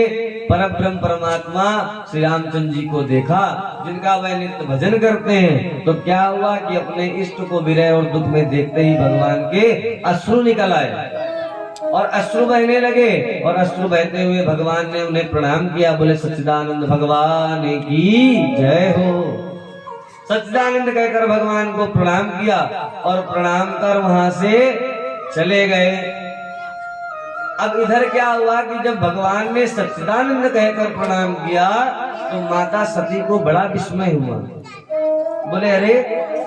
Speaker 1: परब्रह्म परमात्मा श्री रामचंद्र जी को देखा, जिनका वह नित्य भजन करते हैं, तो क्या हुआ कि अपने इष्ट को विरह और दुख में देखते ही भगवान के अश्रु निकल आए और अश्रु बहने लगे। और अश्रु बहते हुए भगवान ने उन्हें प्रणाम किया। बोले सच्चिदानंद भगवान की जय हो। सच्चिदानंद कहकर भगवान को प्रणाम किया और प्रणाम कर वहां से चले गए। अब इधर क्या हुआ कि जब भगवान ने सच्चिदानंद कहकर प्रणाम किया तो माता सती को बड़ा विस्मय हुआ। बोले अरे,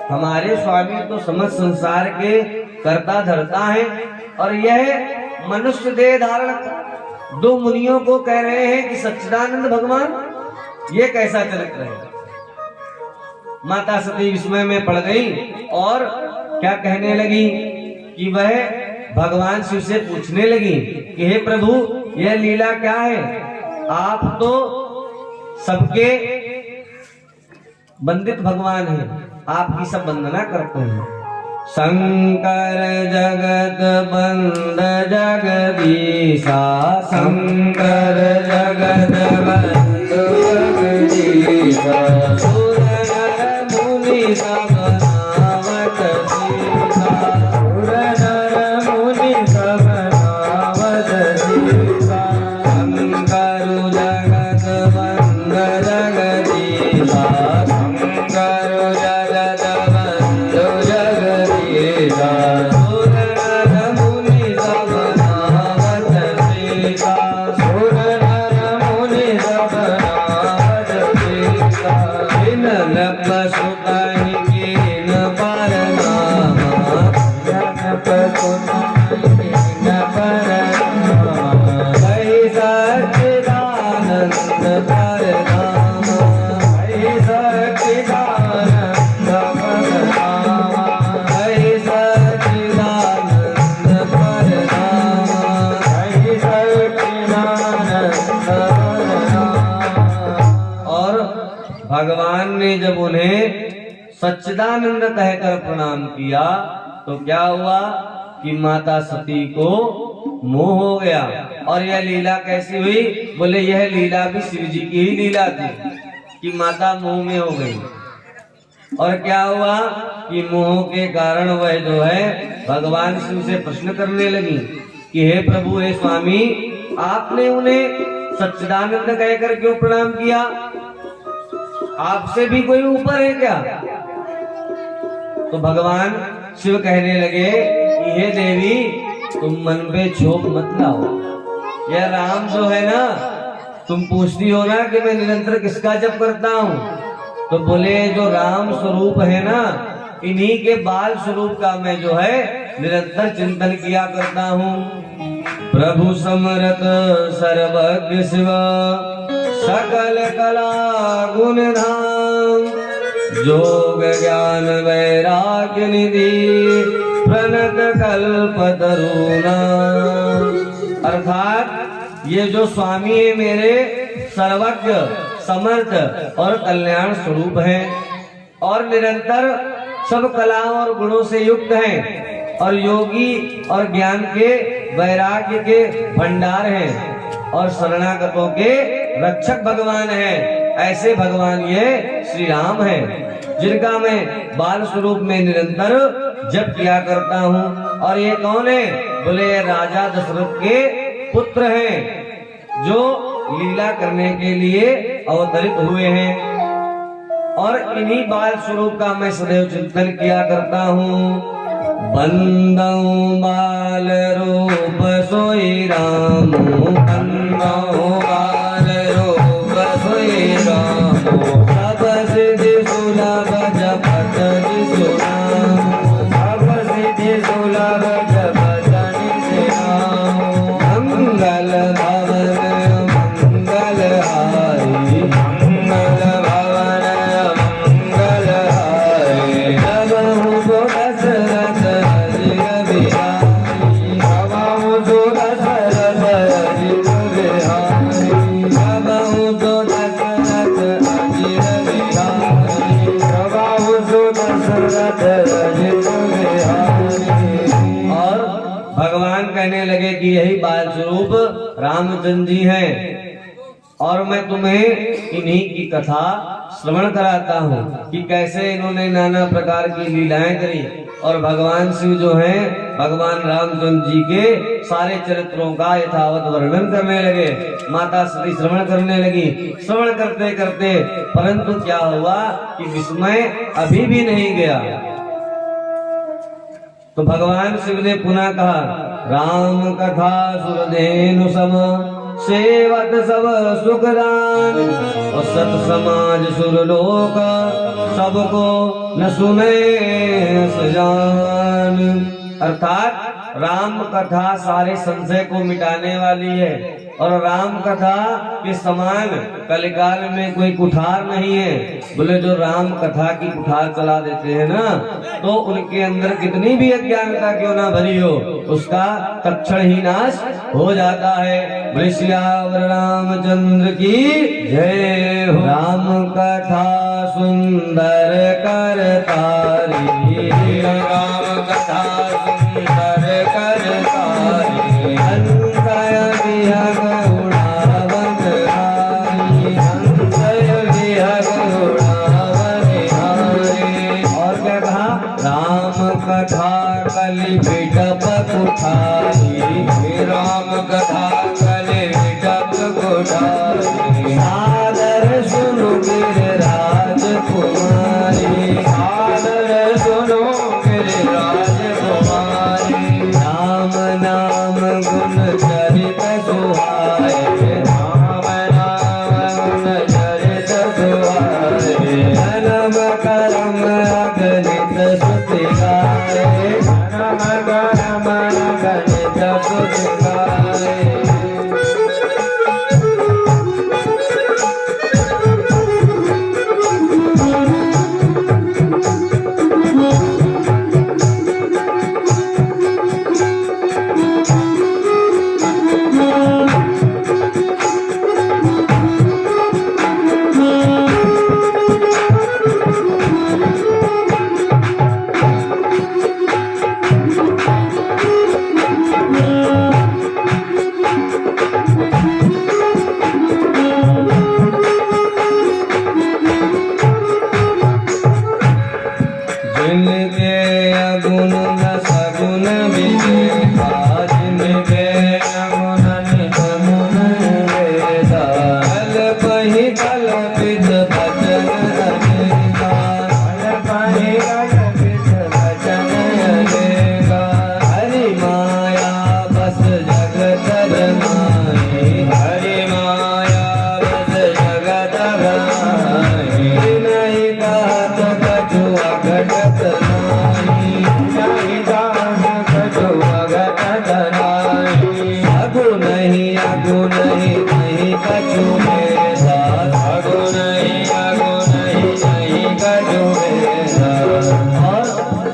Speaker 1: हमारे स्वामी तो समस्त संसार के कर्ता धर्ता हैं और यह मनुष्य देह धारण दो मुनियों को कह रहे हैं कि सच्चिदानंद भगवान, ये कैसा चरित्र है? माता सती विस्मय में पड़ गई और क्या कहने लगी कि वह भगवान शिव से पूछने लगी कि हे प्रभु, यह लीला क्या है? आप तो सबके वंदित भगवान हैं, आपकी सब वंदना करते हैं। शंकर जगत बंद जगदीशा, शंकर जगत बंद जगदीशा, सुर नर मुनि सब नावत सीता, सुर नर मुनि सब नावत सीता, शंकर जगत बंद जगदीशा, शंकर जगत बंद जगदीशा, सुर नर मुनि सब नावत सीता, सुर नर मुनि सब नावत सीता, बिन लप सुतहि कीन परनामा, जनप सुतहि कीन परनामा, कहि सच्चिदानंद परनामा, कहि सच्चिदानंद परनामा, कहि सच्चिदानंद परनामा, कहि सच्चिदानंद परनामा। और भगवान ने जब उन्हें सच्चिदानंद कहकर प्रणाम किया तो क्या हुआ कि माता सती को मोह हो गया। और यह लीला कैसी हुई? बोले यह लीला भी शिव जी की ही लीला थी कि माता मोह में हो गई। और क्या हुआ कि मोह के कारण वह जो है भगवान शिव से प्रश्न करने लगी कि हे प्रभु, हे स्वामी, आपने उन्हें सच्चिदानंद कहकर क्यों प्रणाम किया? आपसे भी कोई ऊपर है क्या? तो भगवान शिव कहने लगे कि हे देवी, तुम मन पे क्षोभ मत लाओ। यह राम जो है ना, तुम पूछती हो ना कि मैं निरंतर किसका जप करता हूँ, तो बोले जो राम स्वरूप है ना, इन्हीं के बाल स्वरूप का मैं जो है निरंतर चिंतन किया करता हूँ। प्रभु समरत सर्वज्ञ शिव, सकल कला गुण धाम, जोग ज्ञान वैराग्य निधि, प्रणत कल्प तरुणा। अर्थात ये जो स्वामी है मेरे, सर्वज्ञ, समर्थ और कल्याण स्वरूप हैं और निरंतर सब कलाओं और गुणों से युक्त हैं और योगी और ज्ञान के वैराग्य के भंडार हैं। और शरणागतों के रक्षक भगवान हैं। ऐसे भगवान ये श्री राम हैं, जिनका मैं बाल स्वरूप में निरंतर जप किया करता हूँ। और ये कौन है? बोले राजा दशरथ के पुत्र हैं, जो लीला करने के लिए अवतरित हुए हैं। और इन्हीं बाल स्वरूप का मैं सदैव चिंतन किया करता हूँ। बंदौ बाल रूप सोई राम, बंदौ बाल रूप सोई राम, सब सिद्धि सुलभ जपत सुनाम, सब सिद्धि सुलभ जपत निधाम। मंगल भवन मंगल हारी, मंगल भवन मंगल हारी, जब हो दशरथ भगवान कहने लगे कि यही बाल स्वरूप रामचंद्र जी हैं, और मैं तुम्हें इन्हीं की कथा श्रवण कराता हूँ कि कैसे इन्होंने नाना प्रकार की लीलाएं करी। और भगवान शिव जो हैं, भगवान रामचंद्र जी के सारे चरित्रों का यथावत वर्णन करने लगे। माता सती श्रवण करने लगी। श्रवण करते करते परंतु क्या हुआ कि विस्मय अभी भी नहीं गया। तो भगवान शिव ने पुनः कहा, राम कथा सुरधेनु सम, सेवत सब सुखदान, और सत समाज सुरलोक, सबको न सुने सजान। अर्थात राम कथा सारे संशय को मिटाने वाली है, और राम कथा के समान कलिकाल में कोई कुठार नहीं है। बोले जो राम कथा की कुठार चला देते हैं ना, तो उनके अंदर कितनी भी अज्ञानता क्यों ना भरी हो, उसका तत्क्षण ही नाश हो जाता है। बोले सियावर रामचंद्र की जय हो। राम कथा सुंदर करतारी, राम कथा सुंदर करतारी, संशय विहग उड़ावन हारी, संशय विहग उड़ावन हारी। और क्या कहा? राम कथा कलि बिटप कुठारी, राम कथा कलि बिटप कुठारी, सादर सुनु गिरिराज कुमारी, सादर सुनु गिरिराज कुमारी। राम नाम गुण चरित सुहाए, राम नाम गुण चरित सुहाए, जन्म कर्म अगणित स्तुति गाए, जन्म कर्म अगणित स्तुति गाए।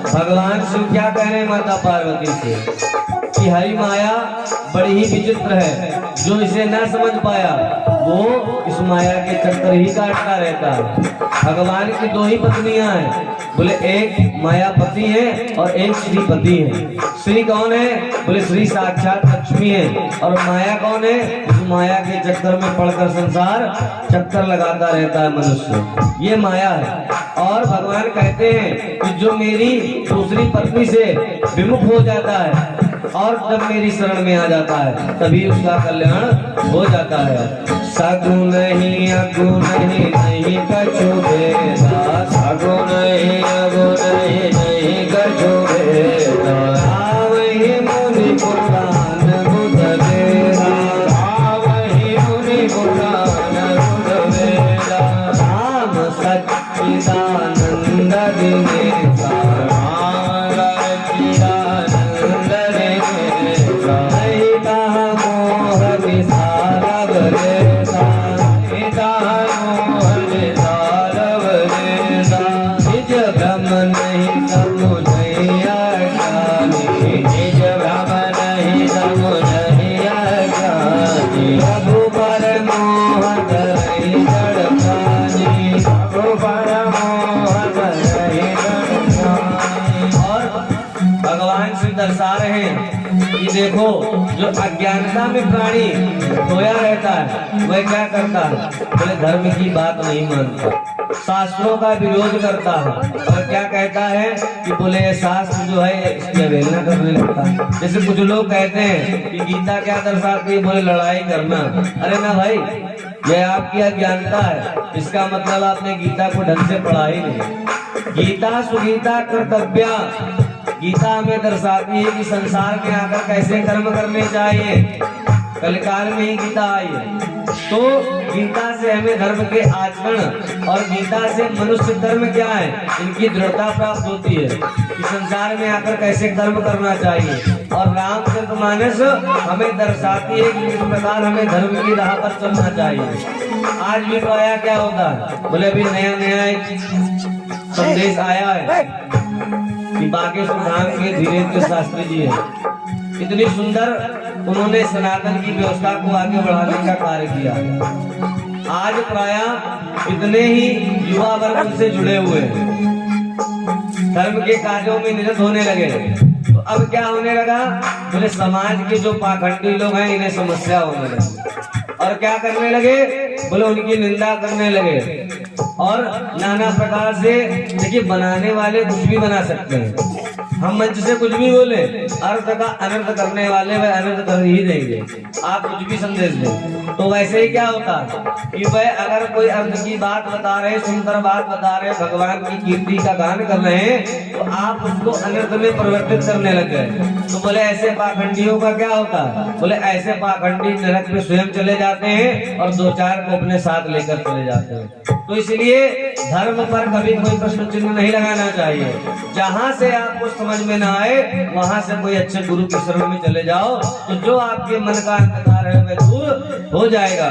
Speaker 1: भगवान शिव क्या कह रहे हैं माता पार्वती से कि हरि माया बड़ी ही विचित्र है, जो इसे न समझ पाया वो इस माया के चक्कर ही काटता रहता है। भगवान की दो ही पत्नियां हैं, बोले एक मायापति है और एक श्रीपति है। श्री कौन है? बोले श्री साक्षात लक्ष्मी है। और माया कौन है? माया के चक्कर में पड़कर संसार चक्कर लगाता रहता है मनुष्य, ये माया है। और भगवान कहते हैं कि जो मेरी दूसरी पत्नी से विमुख हो जाता है और जब मेरी शरण में आ जाता है तभी उसका कल्याण हो जाता है। सगु नहीं अगु नहीं नहीं कछु भेदा, सगु नहीं अगु नहीं नहीं कछु भेदा, आवहि मुनि पुराण बुध वेदा, आवहि मुनि पुराण बुध वेदा, राम सच्चिदानंद दिनेशा, राम सच्चिदानंद दिनेशा, हिता मोह विसारव रेसा, हिता मोह विसारव रेसा, निज भ्रम नहीं समुझैया ज्ञानी, निज भ्रम नहीं समुझैया ज्ञानी, रघुबर मोह धरि जड़ प्राणी, रघुबर मोह धरि जड़ प्राणी। और भगवान श्री दर्शा रहे हैं कि देखो जो अज्ञानता में प्राणी खोया रहता है वह क्या करता है, बोले धर्म की बात नहीं मानता, शास्त्रों का विरोध करता है और क्या कहता है कि बोले शास्त्र जो है इसकी अवहेलना करने लगता है। जैसे कुछ लोग कहते हैं कि गीता क्या दर्शाती है, बोले लड़ाई करना। अरे ना भाई, यह आपकी अज्ञानता है, इसका मतलब आपने गीता को ढंग से पढ़ा ही नहीं। गीता सुगीता कर्तव्या, गीता हमें दर्शाती है कि संसार में आकर कैसे कर्म करने चाहिए। कलिकाल में ही गीता आई है, तो गीता से हमें धर्म के आचरण और गीता से मनुष्य धर्म क्या है इनकी दृढ़ता प्राप्त होती है कि संसार में आकर कैसे कर्म करना चाहिए। और रामचरितमानस हमें दर्शाती है कि किस प्रकार हमें धर्म की राह पर चलना चाहिए। आज भी तो आया क्या होता है, बोले अभी नया नया एक संदेश आया है कि बागेश्वर धाम के धीरेन्द्र शास्त्री जी है, इतनी सुंदर उन्होंने सनातन की व्यवस्था को आगे बढ़ाने का कार्य किया। आज प्रायः इतने ही युवा वर्ग उनसे जुड़े हुए हैं, धर्म के कार्यों में निरत होने लगे। तो अब क्या होने लगा, बोले समाज के जो पाखंडी लोग हैं इन्हें समस्या होने लगी और क्या करने लगे, बोले उनकी निंदा करने लगे और नाना प्रकार से। देखिए, बनाने वाले कुछ भी बना सकते हैं, हम मंच से कुछ भी बोले, अर्थ का अनर्थ करने वाले वह अनर्थ कर ही देंगे। आप कुछ भी संदेश दें तो वैसे ही क्या होता कि वह अगर कोई अर्थ की बात बता रहे, सुंदर बात बता रहे, भगवान की कीर्ति का गान कर रहे हैं, तो आप उसको अनर्थ में परिवर्तित करने लग गए। तो बोले ऐसे पाखंडियों का क्या होता, बोले ऐसे पाखंडी नरक में स्वयं चले जाते हैं और दो चार को अपने साथ लेकर चले जाते हैं। तो इसलिए धर्म पर कभी कोई प्रश्न चिन्ह नहीं लगाना चाहिए। जहां से आपको समझ में ना आए वहां से कोई अच्छे गुरु के शरण में चले जाओ, तो जो आपके मन का अंधकार है वह दूर हो जाएगा।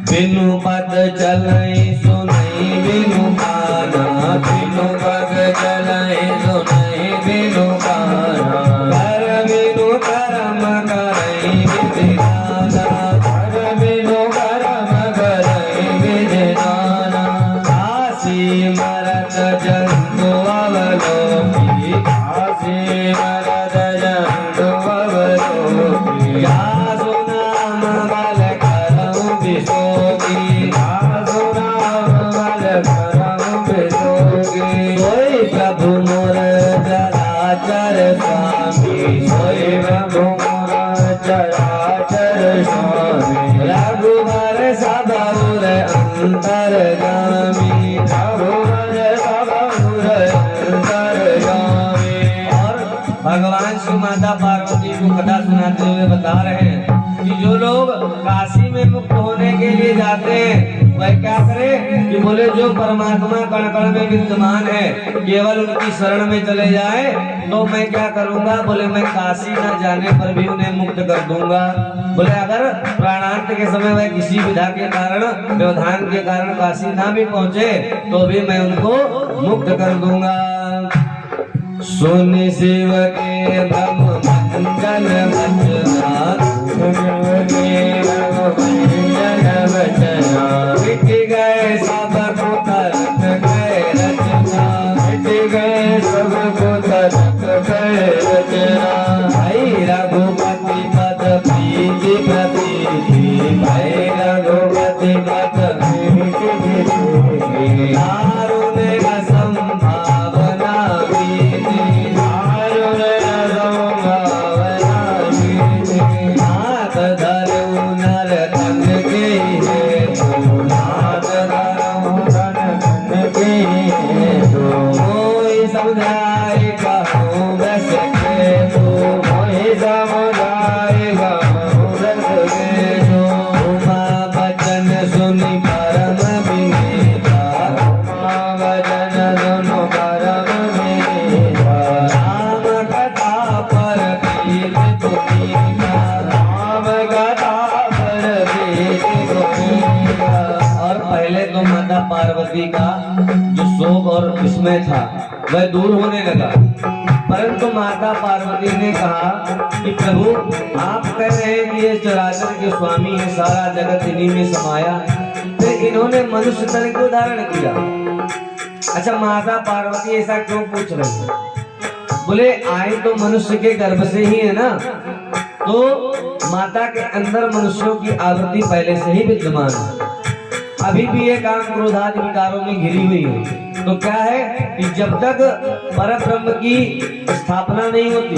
Speaker 1: बिनु पद चलई सुनई बिनु काना, बिनु पद चलई सुनई बिनु काना, कर बिनु कर्म करई विधि नाना, कर बिनु कर्म करई विधि नाना, काशी मरत जंतु अवलोकी, काशी मरत जंतु अवलोकी, यासु नाम बल करऊं विशोकी, यासु नाम बल करऊं विशोकी, सोई प्रभु मोर चराचर स्वामी, सोई प्रभु मोर चराचर स्वामी, रघुबर सबउर अंतरगामी, रघुबर सबउर अंतरगामी। और भगवान श्री माता पार्वती को कथा सुनाते हुए बता रहे हैं कि जो लोग काशी में मुक्त होने के लिए जाते हैं वह क्या करे कि बोले जो परमात्मा कण कण में विद्यमान है केवल उनकी शरण में चले जाए तो मैं क्या करूंगा, बोले मैं काशी न जाने पर भी उन्हें मुक्त कर दूंगा। बोले अगर प्राणांत के समय वह किसी विधा के कारण, व्यवधान के कारण काशी ना भी पहुंचे तो भी मैं उनको मुक्त कर दूंगा। सुन शिव के ब्रह्म मंगल वचना, मिट गए सब को तरक गए रचना, मिट गए सब को तरक गए रचना, भाई रघुपति पद प्रीति प्रतीति, समझाएगा हूँ बस के तू मोहि समझाएगा हूँ बस के तू माँ वचन सुनी परम विनीता माँ वचन सुनो परम विनीता राम कथा पर प्रीत पुनीता राम कथा पर प्रीत पुनीता। और पहले तो माता पार्वती का जो शोक और विस्मय था वह दूर होने लगा, परंतु माता पार्वती ने कहा कि प्रभु आप कह रहे हैं कि ये चराचर के स्वामी है, सारा जगत इन्हीं में समाया, फिर इन्होंने मनुष्य तन क्यों धारण किया? अच्छा, माता पार्वती ऐसा क्यों पूछ रही है? बोले आए तो मनुष्य के गर्भ से ही है ना, तो माता के अंदर मनुष्यों की आवृत्ति पहले से ही विद्यमान है। अभी भी ये काम क्रोधादि विकारों में घिरी हुई है। तो क्या है कि जब तक परब्रह्म की स्थापना नहीं होती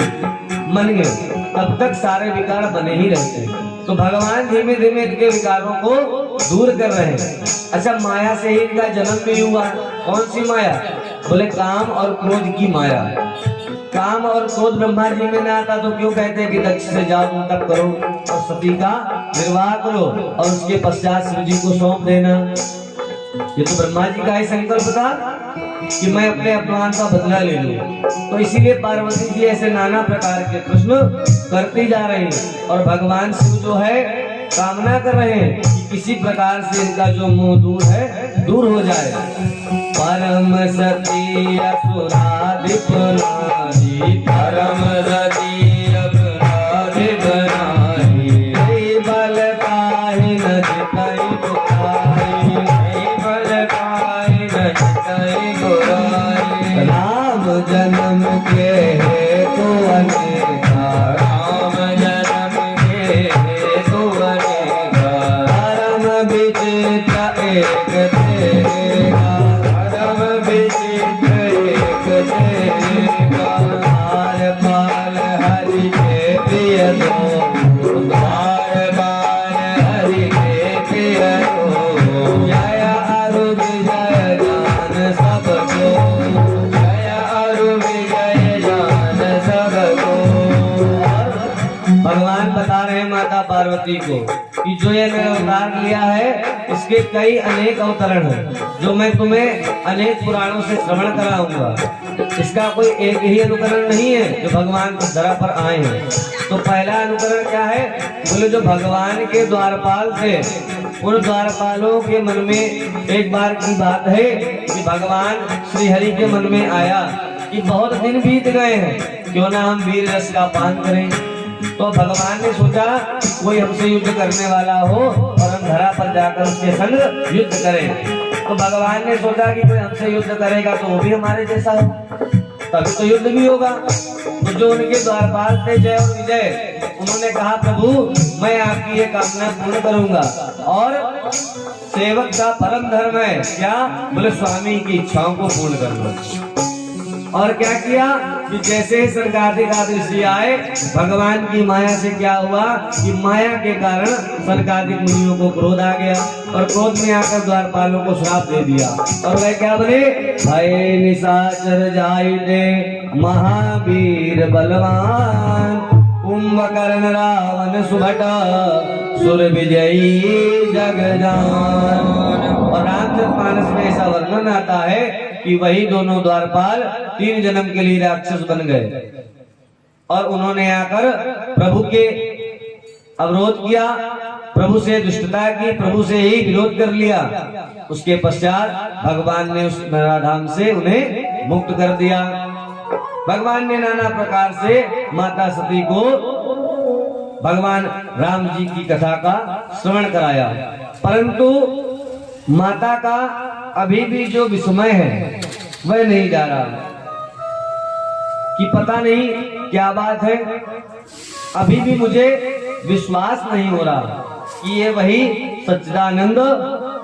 Speaker 1: मन में, तब तक सारे विकार बने ही रहते हैं। तो भगवान धीमे धीमे इनके विकारों को दूर कर रहे हैं। अच्छा, माया से ही इनका जन्म भी हुआ। कौन सी माया? बोले काम और क्रोध की माया। काम और क्रोध ब्रह्मा जी में ना आता तो क्यों कहते हैं कि दक्ष से जाओ तुम तप करो और सती का निर्वाह करो और उसके पश्चात शिव जी को सौंप देना। ये तो ब्रह्मा जी का ही संकल्प था कि मैं अपने अपमान का बदला ले लूं। तो इसीलिए पार्वती जी ऐसे नाना प्रकार के प्रश्न करती जा रही हैं और भगवान शिव जो है कामना कर रहे हैं कि किसी प्रकार से इनका जो मोह दूर है दूर हो जाए। परम सती असुराधिप नारी परम सती अपराधिप नारी बल पाहि न जितई बुराई बल पाहि न जितई बुराई। राम जन्म के हेतु अनेका राम जन्म के हेतु अनेका परम विचित्र एक तेगा बार बार हरि के प्रिय दो बार बार हरि के प्रिय दो जय अरु विजय जान सबको जय अरु विजय जान सबको। भगवान बता रहे हैं माता पार्वती को कि जो ये मैंने अवतार लिया है इसके कई अनेक अवतरण हैं जो मैं तुम्हें अनेक पुराणों से श्रवण कराऊंगा। इसका कोई एक ही अनुकरण नहीं है जो भगवान इस धरा पर आए हैं। तो पहला अनुकरण क्या है? बोले जो भगवान के द्वारपाल थे उन द्वारपालों के मन में एक बार की बात है कि भगवान श्री हरि के मन में आया कि बहुत दिन बीत गए हैं, क्यों ना हम वीर रस का पान करें। तो भगवान ने सोचा कोई हमसे युद्ध करने वाला हो और हम धरा पर जाकर उसके संग युद्ध करें। तो भगवान ने सोचा कि कोई हमसे युद्ध करेगा तो वो भी हमारे जैसा हो, तभी तो युद्ध भी होगा। तो जो उनके द्वारपाल थे जय और विजय, उन्होंने कहा प्रभु मैं आपकी ये कामना पूर्ण करूंगा। और सेवक का परम धर्म है क्या? बोले स्वामी की इच्छाओं को पूर्ण करना। और क्या किया कि जैसे ही सनकादिक ऋषि आए, भगवान की माया से क्या हुआ कि माया के कारण सनकादिक मुनियों को क्रोध आ गया और क्रोध में आकर द्वारपालों को श्राप दे दिया। और वह क्या बने? भय निशाचर जाई दे महावीर बलवान कुंभकर्ण रावण सुभटा सुर विजयी जगजान। और रामचरितमानस में ऐसा वर्णन आता है कि वही दोनों द्वारपाल 3 जन्म के लिए राक्षस बन गए और उन्होंने आकर प्रभु के अवरोध किया, प्रभु से दुष्टता की, प्रभु से ही विरोध कर लिया। उसके पश्चात भगवान ने उस नराधाम से उन्हें मुक्त कर दिया। भगवान ने नाना प्रकार से माता सती को भगवान राम जी की कथा का श्रवण कराया, परंतु माता का अभी भी जो विस्मय है वह नहीं जा रहा कि पता नहीं क्या बात है। अभी भी मुझे विश्वास नहीं हो रहा कि ये वही सच्चिदानंद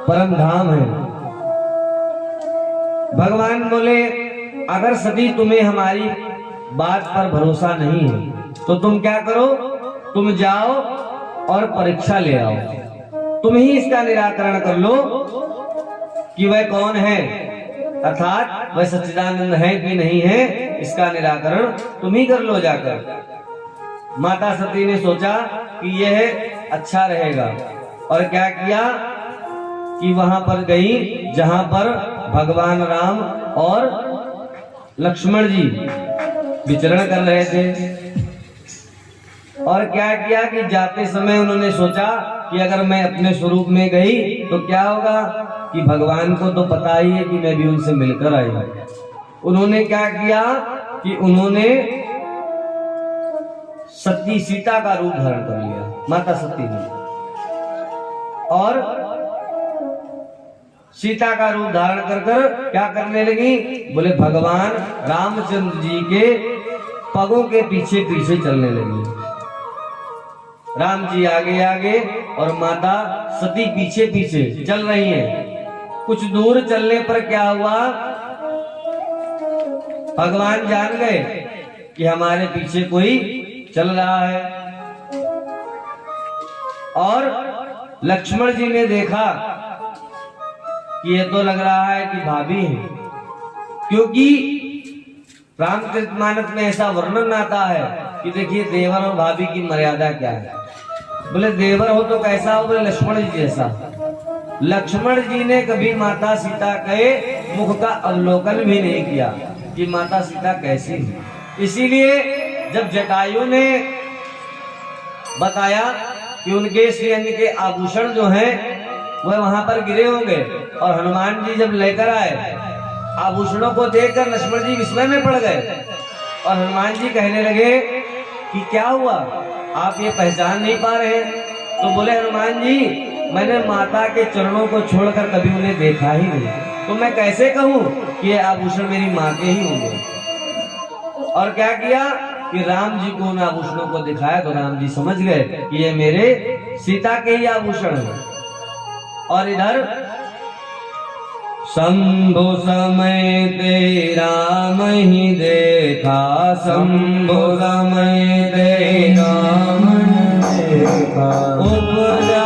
Speaker 1: परम धाम है। भगवान बोले अगर सती तुम्हें हमारी बात पर भरोसा नहीं है तो तुम क्या करो, तुम जाओ और परीक्षा ले आओ, तुम ही इसका निराकरण कर लो कि वह कौन है। अर्थात वह सच्चिदानंद है कि नहीं है, इसका निराकरण तुम ही कर लो जाकर। माता सती ने सोचा कि यह अच्छा रहेगा और क्या किया कि वहां पर गई जहां पर भगवान राम और लक्ष्मण जी विचरण कर रहे थे। और क्या किया कि जाते समय उन्होंने सोचा कि अगर मैं अपने स्वरूप में गई तो क्या होगा कि भगवान को तो पता ही है कि मैं भी उनसे मिलकर आई हूं। उन्होंने क्या किया कि उन्होंने सती सीता का रूप धारण कर लिया, माता सती ने। और सीता का रूप धारण कर कर क्या करने लगी, बोले भगवान रामचंद्र जी के पगों के पीछे पीछे चलने लगी। राम जी आगे आगे और माता सती पीछे पीछे चल रही हैं। कुछ दूर चलने पर क्या हुआ, भगवान जान गए कि हमारे पीछे कोई चल रहा है। और लक्ष्मण जी ने देखा कि ये तो लग रहा है कि भाभी है, क्योंकि रामचरितमानस में ऐसा वर्णन आता है कि देखिए देवर और भाभी की मर्यादा क्या है। बोले देवर हो तो कैसा हो, बोले लक्ष्मण जी जैसा। लक्ष्मण जी ने कभी माता सीता के मुख का अवलोकन भी नहीं किया कि माता सीता कैसी है। इसीलिए जब जटायु ने बताया कि उनके श्रीअंग के आभूषण जो हैं वह वहां पर गिरे होंगे, और हनुमान जी जब लेकर आए आभूषणों को देखकर लक्ष्मण जी विस्मय में पड़ गए। और हनुमान जी कहने लगे कि क्या हुआ, आप ये पहचान नहीं पा रहे। तो बोले हनुमान जी मैंने माता के चरणों को छोड़कर कभी उन्हें देखा ही नहीं, तो मैं कैसे कहूं कि ये आभूषण मेरी माँ के ही होंगे। और क्या किया कि राम जी को उन आभूषणों को दिखाया तो राम जी समझ गए कि ये मेरे सीता के ही आभूषण हैं। और इधर शंभु समय तेरा नहीं देखा, शंभु समय तेरा देखा, उपजा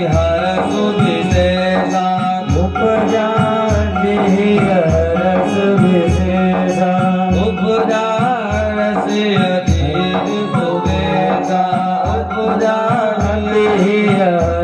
Speaker 1: हर सुविशेषा, उपजा हर सुविशेषा, उपजा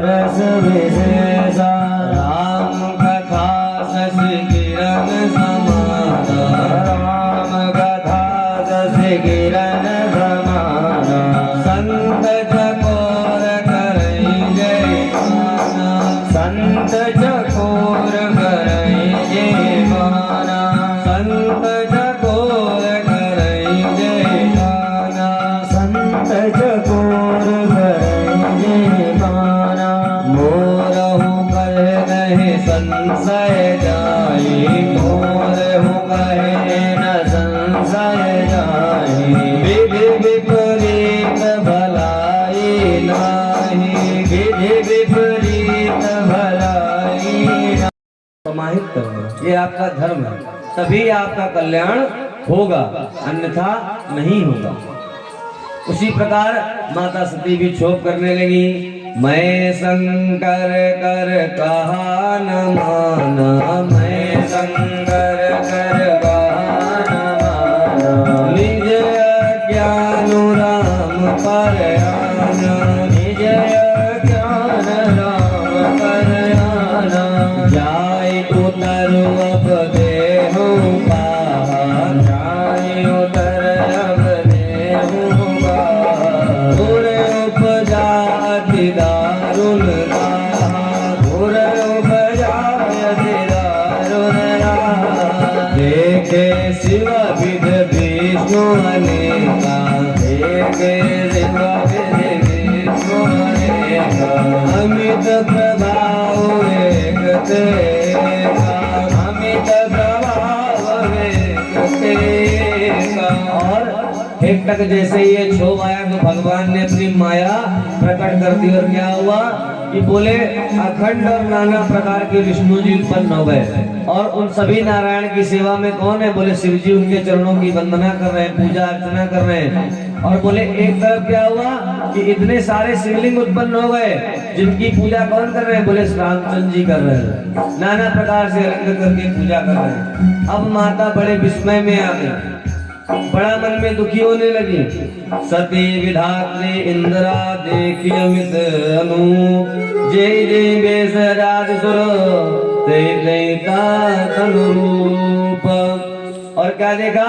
Speaker 1: रस विशेषा, राम कथा शशि किरण समाना, राम कथा शशि किरण समाना, संत चकोर करई जय माना, संत चकोर करई जय माना, संत चकोर करई जय माना, संत चकोर करई जय माना, मोरहु कहे नहीं संशय जाई, मोरहु कहे न संशय जाई, विधि विपरीत भलाई नाही, विधि विपरीत भलाई नाही। समाहित करना ये आपका धर्म है, तभी आपका कल्याण होगा, अन्यथा नहीं होगा। उसी प्रकार माता सती भी क्षोभ करने लगी, मैं शंकर कर कहा न माना, मैं शंकर कर कहा न माना, निज ज्ञान राम पर आना, निज ज्ञान राम पर आना, जाय उतर अब देहु पाहा, जाय उतर अब देहु पाहा, गुर उपजा अति दारुण राहा, गुर उपजा अति दारुण राहा, देखे शिव विध विष्णु अनेका, देखे शिव विध विष्णु अनेका, अमित प्रभाव एक तेका, अमित प्रभाव एक तेका। और एक तक जैसे ये क्षोभ आया तो भगवान ने अपनी माया प्रकट कर दी। और क्या हुआ कि बोले अखंड और नाना प्रकार के विष्णु जी उत्पन्न हो गए, और उन सभी नारायण की सेवा में कौन है, बोले शिव जी उनके चरणों की वंदना कर रहे हैं, पूजा अर्चना कर रहे हैं। और बोले एक तरफ क्या हुआ कि इतने सारे शिवलिंग उत्पन्न हो गए, जिनकी पूजा कौन कर रहे हैं? बोले रामचंद्र जी कर रहे हैं, नाना प्रकार से रंग करके पूजा कर रहे हैं। अब माता बड़े विस्मय में आ गई, बड़ा मन में दुखी होने लगी। सती विधात्री इंद्रा देखी अमित अनु, जय जय बेस राजसुर तनुरूप। और क्या देखा?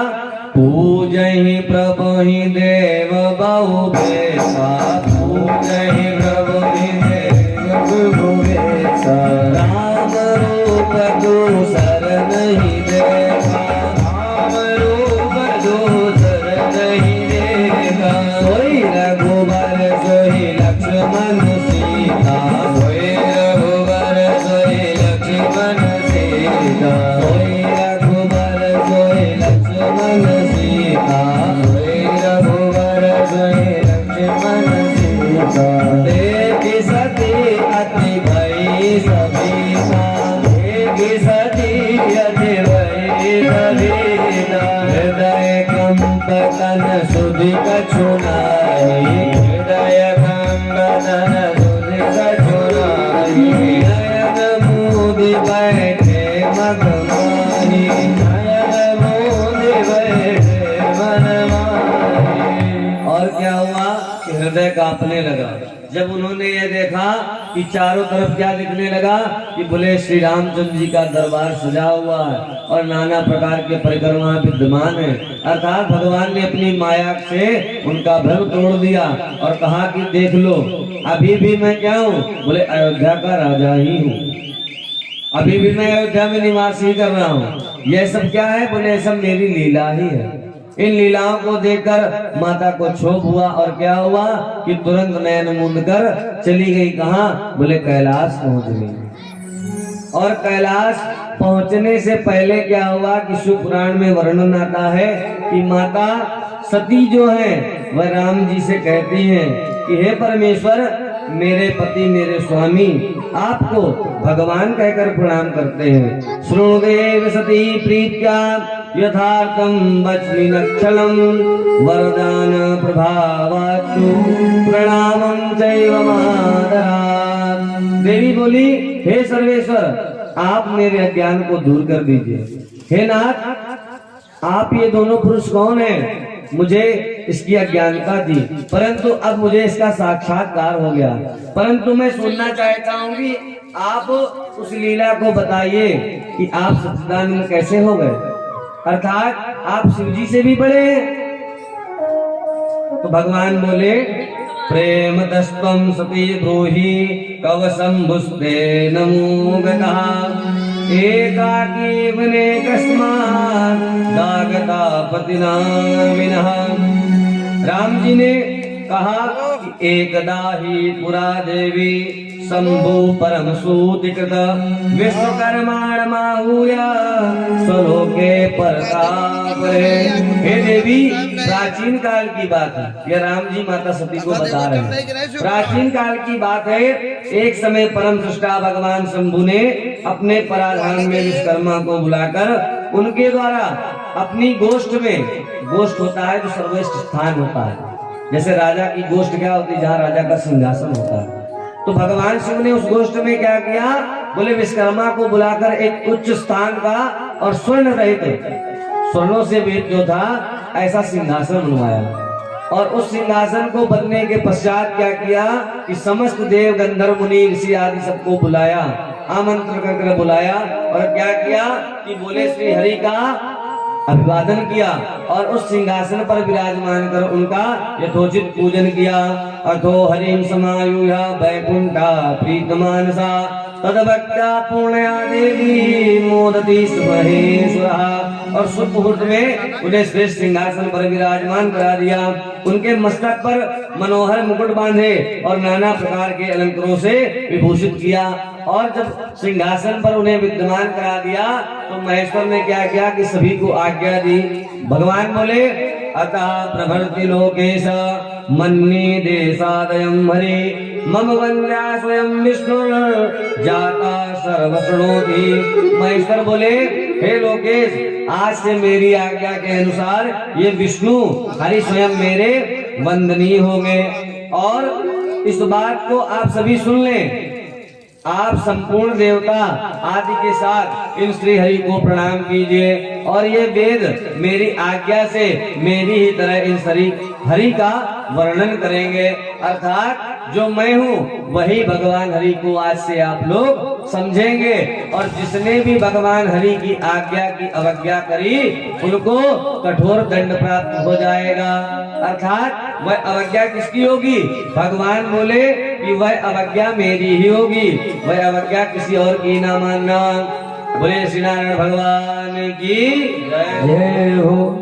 Speaker 1: पूजहि प्रभु ही देव बहु बेसा, पूजहि प्रभु ही देव बहु बेसा, राम रूप दूसर नहीं देखा, राम रूप दूसर नहीं देखा। सोई रघुबर सोई लक्ष्मण सीता, सोई रघुबर सोई लक्ष्मण सीता, सोई रघुबर सोई लक्ष्मण सीता, सोई रघुबर सोई लक्ष्मण सीता। देखी सती अति भई सविता, देखी सती अति भई सविता। हृदय कंप तन सुधि कछु नाहि, हृदय कंप तन सुधि कछु नाहि। नयन मूदि बैठे मग माहि, नयन मूदि बैठे मन माहि। और क्या हुआ कि हृदय कांपने लगा जब उन्होंने ये देखा कि चारों तरफ क्या दिखने लगा कि बोले श्री रामचंद्र जी का दरबार सजा हुआ है और नाना प्रकार के परिक्रमा विद्यमान है। अर्थात भगवान ने अपनी माया से उनका भ्रम तोड़ दिया और कहा कि देख लो, अभी भी मैं क्या हूँ? बोले अयोध्या का राजा ही हूँ, अभी भी मैं अयोध्या में निवास ही कर रहा हूँ। यह सब क्या है? बोले सब मेरी लीला ही है। इन लीलाओं को देखकर माता को क्षोभ हुआ और क्या हुआ कि तुरंत नयन मूंद कर चली गई। कहाँ? बोले कैलाश पहुंच गई। और कैलाश पहुंचने से पहले क्या हुआ कि शिव पुराण में वर्णन आता है कि माता सती जो है वह राम जी से कहती हैं कि हे परमेश्वर, मेरे पति मेरे स्वामी आपको भगवान कहकर प्रणाम करते हैं। श्रुणुदेव सती प्रीत्या यथार्थम वच्मि नक्षलम, वरदान प्रभावातु प्रणामं चैव मादरात्। देवी बोली, हे सर्वेश्वर, आप मेरे अज्ञान को दूर कर दीजिए। हे नाथ, आप ये दोनों पुरुष कौन हैं? मुझे इसकी अज्ञानता थी, परंतु अब मुझे इसका साक्षात्कार हो गया। परंतु मैं सुनना चाहता हूँ कि आप उस लीला को बताइए कि आप सच्चिदानंद कैसे हो गए, अर्थात आप शिव जी से भी बड़े हैं। तो भगवान बोले, प्रेम तस्त्वं सती ब्रूहि कव शंभुस्ते नमो गतः, एकाकी वने कस्मात् दागता पतिना विनः। राम जी ने कहा कि एकदा ही पुरा देवी शंभु परम सूतिकृत विश्वकर्माण माहूया स्वलोके परतापरे। हे देवी, प्राचीन काल की बात है, यह राम जी माता सती को बता रहे हैं। प्राचीन काल की बात है, एक समय परम सृष्टा भगवान शंभु ने अपने पराधान में विश्वकर्मा को बुलाकर उनके द्वारा अपनी गोष्ठ में, गोष्ठ होता है जो सर्वश्रेष्ठ स्थान होता है, जैसे राजा की गोष्ठ क्या होती है? जहाँ राजा का सिंहासन होता है। तो भगवान शिव ने उस गोष्ठ में क्या किया? बोले विश्वकर्मा को बुलाकर एक उच्च स्थान का और स्वर्ण रहित, स्वर्णों से भेद जो था, ऐसा सिंहासन बनवाया। और उस सिंहासन को बनने के पश्चात क्या किया कि समस्त देव गंधर्व मुनि ऋषि आदि सबको बुलाया, आमंत्रण करके बुलाया और क्या किया कि बोले श्री हरि का अभिवादन किया और उस सिंहासन पर विराजमान कर उनका यथोचित पूजन किया। अथो हरिम समायुया वैकुंठा प्रीतमानसा, तदभक्त्या पूर्णया देवी मोदती महेश्वरः। और शुभ मुहूर्त में उन्हें श्रेष्ठ सिंहासन पर विराजमान करा दिया, उनके मस्तक पर मनोहर मुकुट बांधे और नाना प्रकार के अलंकारों से विभूषित किया। और जब सिंहासन पर उन्हें विद्यमान करा दिया तो महेश्वर ने क्या किया कि सभी को आज्ञा दी। भगवान बोले, अतः प्रभृति लोकेश मन्ये देशादयं हरि, मम वन्द्या स्वयं विष्णु जाता सर्वशृणोति। महेश्वर बोले, हे लोकेश, आज से मेरी आज्ञा के अनुसार ये विष्णु हरि स्वयं मेरे वंदनीय होंगे। और इस बात को आप सभी सुन लें, आप संपूर्ण देवता आदि के साथ इन श्री हरि को प्रणाम कीजिए। और ये वेद मेरी आज्ञा से मेरी ही तरह इन श्री हरि का वर्णन करेंगे। अर्थात जो मैं हूँ वही भगवान हरि को आज से आप लोग समझेंगे। और जिसने भी भगवान हरि की आज्ञा की अवज्ञा करी उनको कठोर दंड प्राप्त हो जाएगा। अर्थात वह अवज्ञा किसकी होगी? भगवान बोले कि वह अवज्ञा मेरी ही होगी, वह अवज्ञा किसी और की ना मानना। बोले श्री नारायण भगवान की जय हो।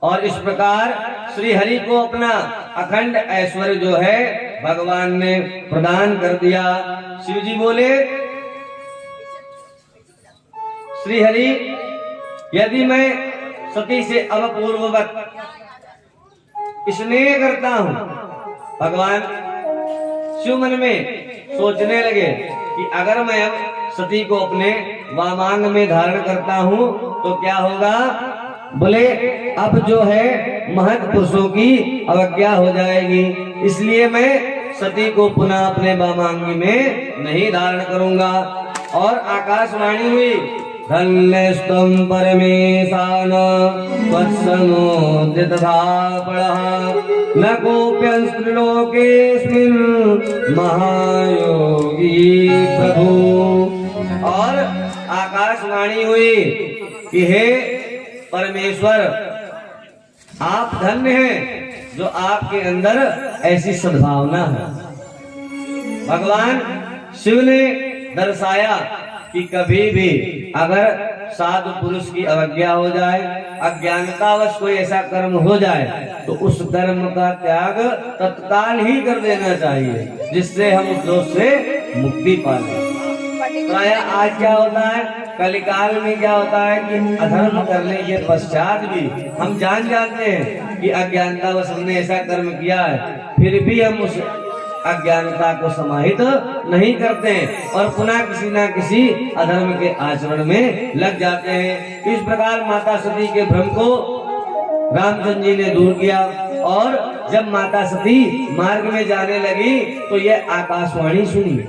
Speaker 1: और इस प्रकार श्री हरि को अपना अखंड ऐश्वर्य जो है भगवान ने प्रदान कर दिया। शिव जी बोले, श्री हरि यदि मैं सती से अवपूर्ववत स्नेह करता हूं, भगवान शिव मन में सोचने लगे कि अगर मैं अब सती को अपने वामांग में धारण करता हूं तो क्या होगा? बोले अब जो है महत पुरुषों की अवज्ञा हो जाएगी, इसलिए मैं सती को पुनः अपने वामांगी में नहीं धारण करूंगा। और आकाशवाणी हुई, धन्यस्तम परमेशान त्वत्समोदितधा पड़ः न कोऽप्यस्त्रिलोकेऽस्मिन् महायोगी प्रभु। और आकाशवाणी हुई कि हे परमेश्वर, आप धन्य हैं जो आपके अंदर ऐसी सद्भावना है। भगवान शिव ने दर्शाया कि कभी भी अगर साधु पुरुष की अवज्ञा हो जाए, अज्ञानतावश कोई ऐसा कर्म हो जाए तो उस कर्म का त्याग तत्काल ही कर देना चाहिए, जिससे हम उस दोष से मुक्ति पा लें। प्राय आज क्या होता है, कलिकाल में क्या होता है कि अधर्म करने के पश्चात भी हम जान जाते हैं कि अज्ञानतावश हमने ऐसा कर्म किया है, फिर भी हम उस अज्ञानता को समाहित नहीं करते हैं और पुनः किसी न किसी अधर्म के आचरण में लग जाते हैं। इस प्रकार माता सती के भ्रम को रामचंद्र जी ने दूर किया। और जब माता सती मार्ग में जाने लगी तो यह आकाशवाणी सुनी।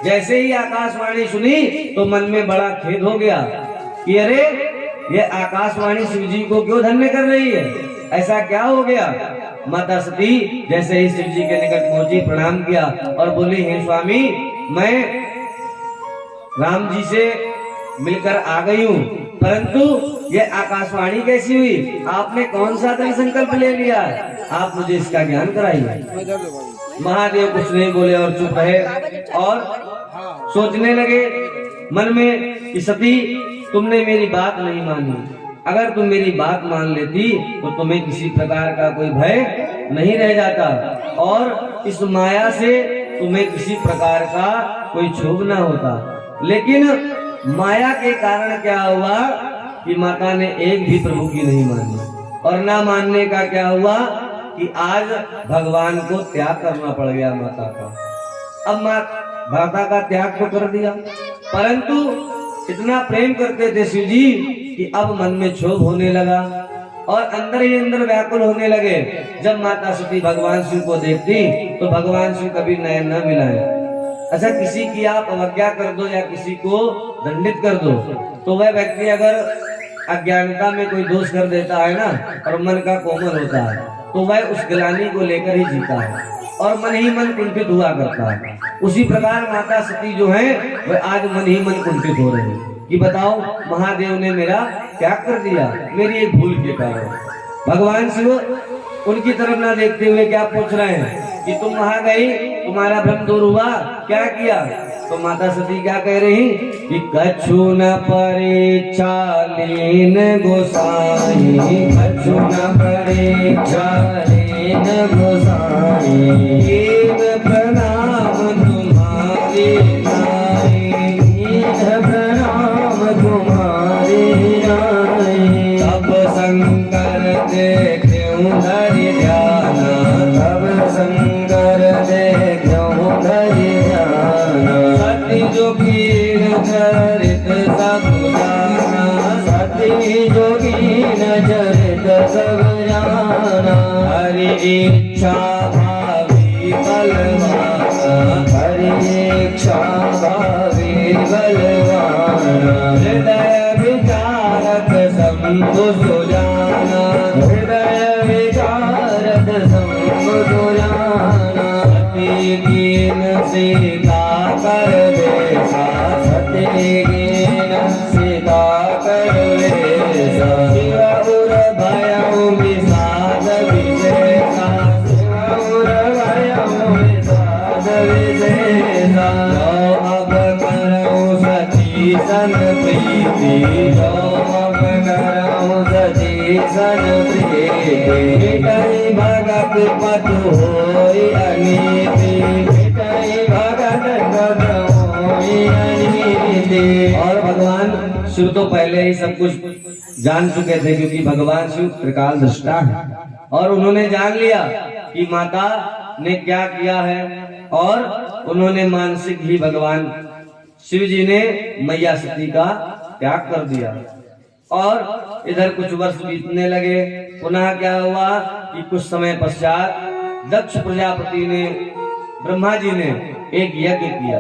Speaker 1: जैसे ही आकाशवाणी सुनी तो मन में बड़ा खेद हो गया कि अरे ये आकाशवाणी शिव जी को क्यों धन्य कर रही है, ऐसा क्या हो गया? माता सती जैसे ही शिव जी के निकट पहुंची, प्रणाम किया और बोली, हे स्वामी, मैं राम जी से मिलकर आ गई हूँ, परंतु ये आकाशवाणी कैसी हुई? आपने कौन सा दृढ़ संकल्प ले लिया? आप मुझे इसका ज्ञान कराइए। महादेव कुछ नहीं बोले और चुप रहे और सोचने लगे मन में कि सती, तुमने मेरी बात नहीं मानी। अगर तुम मेरी बात मान लेती तो तुम्हें किसी प्रकार का कोई भय नहीं रह जाता और इस माया से तुम्हें किसी प्रकार का कोई क्षोभ ना होता। लेकिन माया के कारण क्या हुआ कि माता ने एक भी प्रभु की नहीं मानी, और ना मानने का क्या हुआ कि आज भगवान को त्याग करना पड़ गया माता का। अब माता का त्याग तो कर दिया, परंतु इतना प्रेम करते थे शिव जी कि अब मन में क्षोभ होने लगा और अंदर ही अंदर व्याकुल होने लगे। जब माता सती भगवान शिव को देखती तो भगवान शिव कभी नयन न मिलाए। अच्छा, किसी की आप अवज्ञा कर दो या किसी को दंडित कर दो तो वह व्यक्ति अगर अज्ञानता में कोई दोष कर देता है ना और मन का कोमल होता है तो वह उस गिलानी को लेकर ही जीता है और मन ही मन कुंठित हुआ करता है। उसी प्रकार माता सती जो है वह आज मन ही मन कुंठित हो रहे हैं कि बताओ, महादेव ने मेरा त्याग कर दिया मेरी एक भूल के कारण। भगवान शिव उनकी तरफ ना देखते हुए क्या पूछ रहे हैं कि तुम वहां गई, तुम्हारा भ्रम दूर हुआ, क्या किया? तो माता सती क्या कह रही कि कछु न परीक्षा लीन गोसाई, कछु न परीक्षा लीन गोसाई, प्रणाम तुम्हारे नाई, प्रणाम तुम्हारे नाई। तब शंकर देखूं धरि ध्याना, तब शंकर देखूं धरि ध्याना। सती जो कीर धरित सब जाना, सती हरि जोगी नजर सब जाना, हरि इच्छा भावी बलवाना, हरि इच्छा भावी बलवाना, हृदय विचारक शंभु सुजाना, हृदय विचारक शंभु सुजाना, सती कीन सीता कर बेसा, सती कीन सीता कर बेसा, शिव उर भयउ विषाद विशेषा, शिव उर भयउ विषाद विशेषा, जो अब करऊं सती सन प्रीति, जो अब करऊं सती सन प्रीति, मिटई भगत पतु होई अनीति, मिटई भगत पतु होई अनीति। और भगवान शिव तो पहले ही सब कुछ जान चुके थे, क्योंकि भगवान शिव त्रिकाल दृष्टा है, और उन्होंने जान लिया कि माता ने क्या किया है, और उन्होंने मानसिक ही भगवान शिव जी ने मैया सती का त्याग कर दिया। और इधर कुछ वर्ष बीतने लगे। पुनः क्या हुआ कि कुछ समय पश्चात दक्ष प्रजापति ने, ब्रह्मा जी ने एक यज्ञ किया।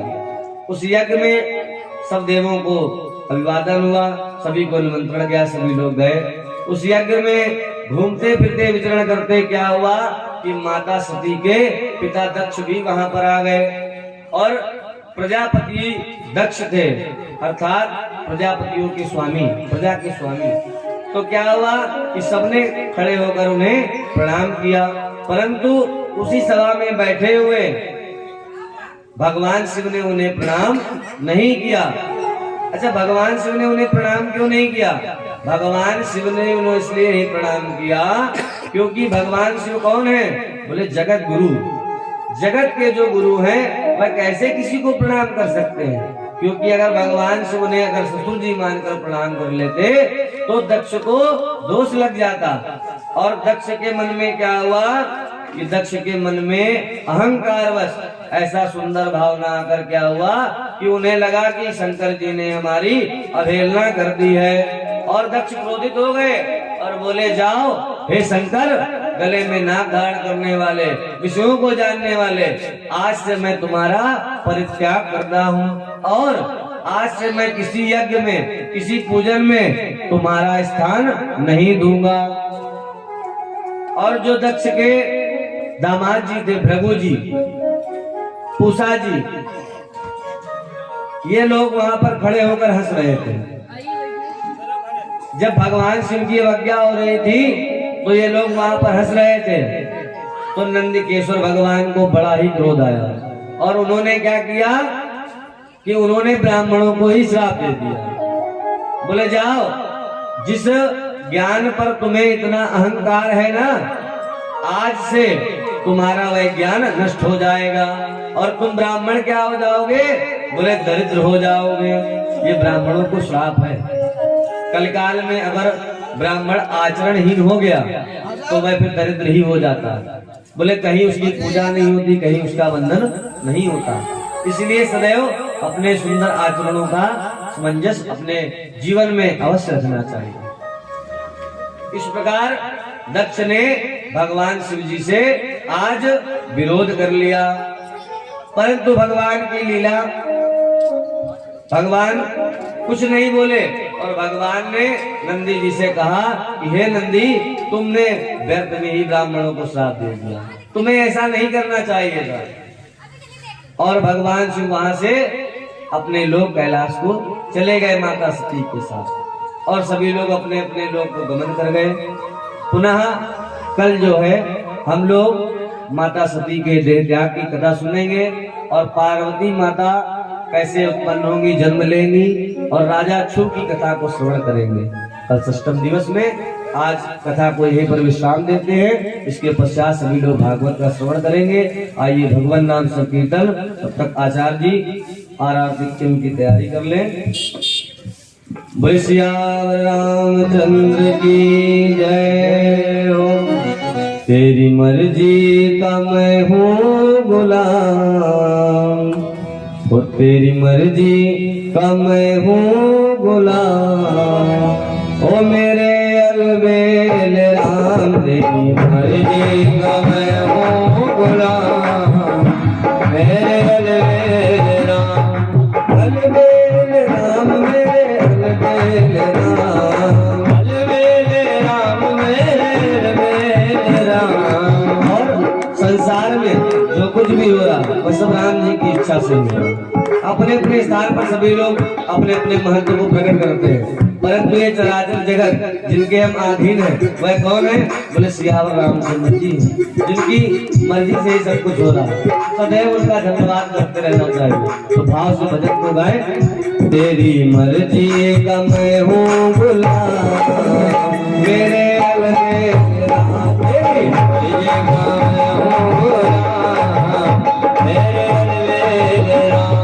Speaker 1: उस यज्ञ में सब देवों को अभिवादन हुआ, सभी को निमंत्रण गया, सभी लोग गए। उस यज्ञ में घूमते फिरते विचरण करते क्या हुआ कि माता सती के पिता दक्ष भी वहां पर आ गए, और प्रजापति दक्ष थे, अर्थात प्रजापतियों के स्वामी, प्रजा के स्वामी। तो क्या हुआ कि सबने खड़े होकर उन्हें प्रणाम किया, परंतु उसी सभा में बैठे हुए भगवान शिव ने उन्हें प्रणाम नहीं किया। अच्छा, भगवान शिव ने उन्हें प्रणाम क्यों नहीं किया? भगवान शिव ने उन्हें इसलिए नहीं प्रणाम किया क्योंकि भगवान शिव कौन है? बोले जगत गुरु। जगत के जो गुरु हैं वह कैसे किसी को प्रणाम कर सकते हैं? क्योंकि अगर भगवान शिव ने अगर ससुर जी मानकर प्रणाम कर लेते तो दक्ष को दोष लग जाता। और दक्ष के मन में क्या हुआ कि दक्ष के मन में अहंकारवश ऐसा सुंदर भावना आकर क्या हुआ कि उन्हें लगा कि शंकर जी ने हमारी अवहेलना कर दी है। और दक्ष क्रोधित हो गए और बोले, जाओ हे शंकर, गले में नाक धारण करने वाले, विषयों को जानने वाले, आज से मैं तुम्हारा परित्याग करता हूँ और आज से मैं किसी यज्ञ में, किसी पूजन में तुम्हारा स्थान नहीं दूंगा। और जो दक्ष के दामाद जी थे, भृगु जी, पूषा जी, ये लोग वहां पर खड़े होकर हंस रहे थे। जब भगवान शिव की अवज्ञा हो रही थी तो ये लोग वहां पर हंस रहे थे। तो नंदकेश्वर भगवान को बड़ा ही क्रोध आया और उन्होंने क्या किया कि उन्होंने ब्राह्मणों को ही श्राप दे दिया। बोले, जाओ, जिस ज्ञान पर तुम्हें इतना अहंकार है ना, आज से तुम्हारा वह ज्ञान नष्ट हो जाएगा और तुम ब्राह्मण क्या हो जाओगे? बोले, दरिद्र हो जाओगे। ये ब्राह्मणों को श्राप है। कलकाल में अगर ब्राह्मण आचरणहीन हो गया तो वह फिर दरिद्र ही हो जाता। बोले, कहीं उसकी पूजा नहीं होती, कहीं उसका बंधन नहीं होता। इसलिए सदैव अपने सुंदर आचरणों का सामंजस्य अपने जीवन में अवश्य रखना चाहिए। इस प्रकार दक्ष ने भगवान शिव जी से आज विरोध कर लिया, परंतु भगवान की लीला, भगवान कुछ नहीं बोले। और भगवान ने नंदी जी से कहा कि हे नंदी, तुमने व्यर्थ में ही ब्राह्मणों को श्राप दे दिया, तुम्हें ऐसा नहीं करना चाहिए था। और भगवान शिव वहां से अपने लोक कैलाश को चले गए माता सती के साथ, और सभी लोग अपने अपने लोक को गमन कर गए। पुनः कल जो है हम लोग माता सती के देह त्याग की कथा सुनेंगे और पार्वती माता कैसे उत्पन्न होंगी, जन्म लेंगी, और राजा छू की कथा को श्रवण करेंगे कल षष्ठम दिवस में। आज कथा को यहीं पर विश्राम देते हैं, इसके पश्चात सभी लोग भागवत का श्रवण करेंगे। आइए भगवान नाम संकीर्तन। तब तक आचार्य जी आरती की तैयारी कर लें। बोल सिया रामचंद्र की जय हो। तेरी मर्जी का मैं हूँ गुलाम, तेरी मर्जी का मैं हूँ गुलाम, ओ मेरे अलबेल राम तेरी मर्जी का मैं हूँ गुलाम। मेरे अलबेल राम मेरे अलबेल राम, अलबेल राम मेरे अलबेल राम। और संसार में जो कुछ भी हो रहा वो सब राम जी की इच्छा से हो रहा। अपने अपने स्थान पर सभी लोग अपने अपने महत्व को प्रकट करते हैं, परंतु ये चराचर जगत जिनके हम अधीन हैं वह कौन है? बोले सियावर रामचंद्र जी, जिनकी मर्जी से ही सब कुछ हो रहा है। सदैव उनका धन्यवाद करते रहना चाहिए। तो भाव से भजन को गाए। तेरी मर्जी का मैं हूँ गुलाम, मेरे अलबेल राम तेरी मर्जी का मैं हूँ गुलाम, मेरे अलबेल राम।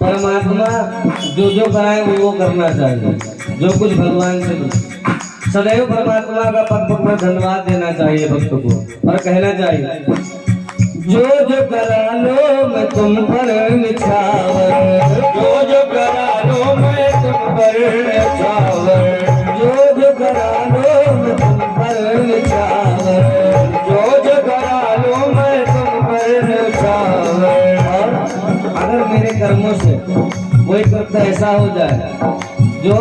Speaker 1: परमात्मा जो कराए वो करना चाहिए, जो कुछ भगवान से कुछ। सदैव परमात्मा का पग पग में धन्यवाद देना चाहिए भक्त को और कहना चाहिए जो करा लो मैं तुम पर निछावर, जो करा लो मैं तुम पर निछावर, जो करा लो मैं तुम पर निछावर, जो करा लो मैं तुम पर निछावर। अगर मेरे कर्मों से कोई कृत्य ऐसा हो जाए जो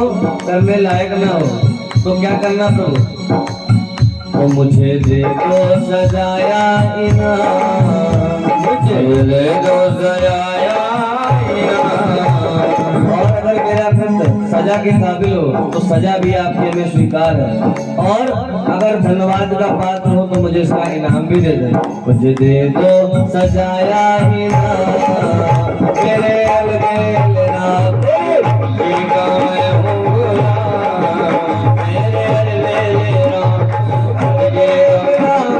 Speaker 1: करने लायक ना हो तो क्या करना? तो मुझे दे दो सजाया इनाम, मुझे दे दो सजाया इनाम। और अगर मेरा कृत्य सजा के काबिल हो तो सजा भी आपके लिए स्वीकार है, और अगर धन्यवाद का पात्र हो तो मुझे इसका इनाम भी दे दे। मुझे दे दो सजाया इनाम, मेरे अलबेल राम तेरी का मैं हूँ गुलाम, मेरे अलबेल राम, अलबेल राम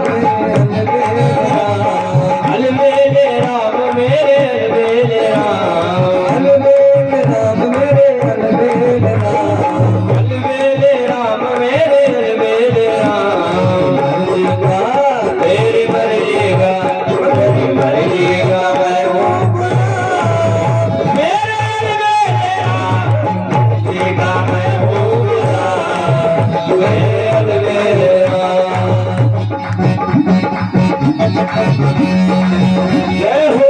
Speaker 1: अलबेल राम मेरे अलबेल राम, अलबेल राम मेरे अलबेल राम, अलबेल राम मेरे अलबेल राम। तेरी मर्जी का तेरी मर्जी का मैं हूँ गुलाम, मेरे अलबेल राम मर्जी का मैं हूँ गुलाम, मेरे अलबेल राम। जय हो।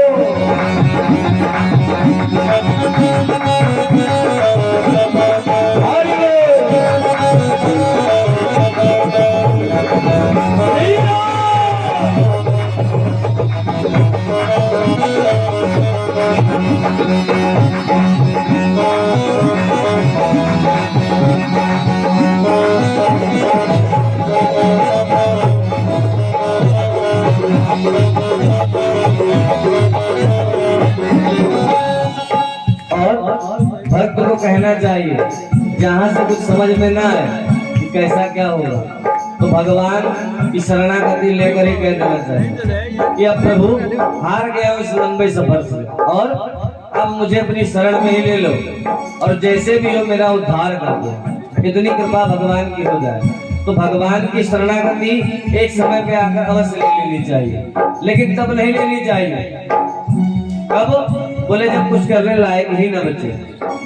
Speaker 1: भक्त को कहना चाहिए जहाँ से कुछ समझ में ना आए कि कैसा क्या होगा तो भगवान की शरणागति लेकर ही कह देना चाहिए कि अब प्रभु हार गया हूँ इस लंबे सफर से, और अब मुझे अपनी शरण में ही ले लो, और जैसे भी हो मेरा उद्धार कर दो। इतनी कृपा भगवान की हो जाए तो भगवान की शरणागति एक समय पे आकर अवश्य ले लेनी चाहिए, लेकिन तब नहीं लेनी चाहिए कब? बोले जब कुछ करने लायक ही न बचे,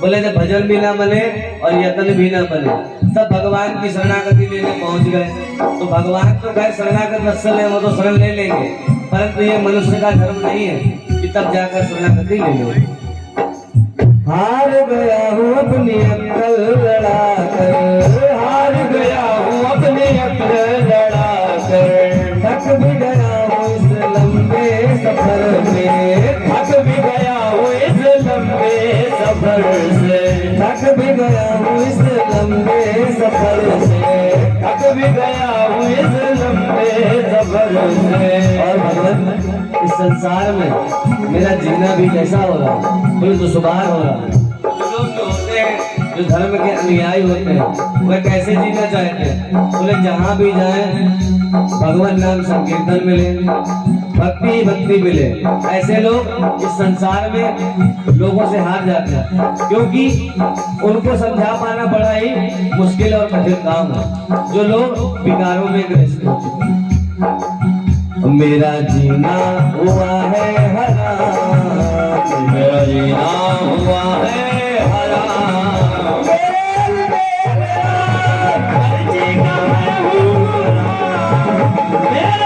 Speaker 1: बोले जब भजन भी ना बने और यत्न भी ना बने, तब भगवान की शरणागति लेने पहुंच गए। तो भगवान तो खैर शरणागत वत्सल है, वो तो शरण ले लेंगे, परंतु ये मनुष्य का धर्म नहीं है कि तब जाकर शरणागति ले लो। हार गया हूँ अपनी अक्ल लड़ाकर, हार गया हूँ अपनी अक्ल लड़ाकर, थक भी गया हूँ इस लंबे सफर में, थक भी गया हूँ इस लंबे सफर संसार में मेरा जीना भी कैसा हो रहा है, बोले दुश्वार हो रहा है। जो लोग जो होते हैं, जो धर्म के अनुयायी होते हैं, वह कैसे जीना चाहते हैं, बोले जहाँ भी जाए भगवान नाम संकीर्तन मिले, भक्ति ही भक्ति मिले। ऐसे लोग इस संसार में लोगों से हार जाते हैं, क्योंकि उनको समझा पाना बड़ा ही मुश्किल और कठिन काम है, जो लोग विकारों में ग्रसित होते हैं। मेरा जीना हुआ है हराम, मेरा जीना हुआ है हराम, जीना मैं हूँ मेरे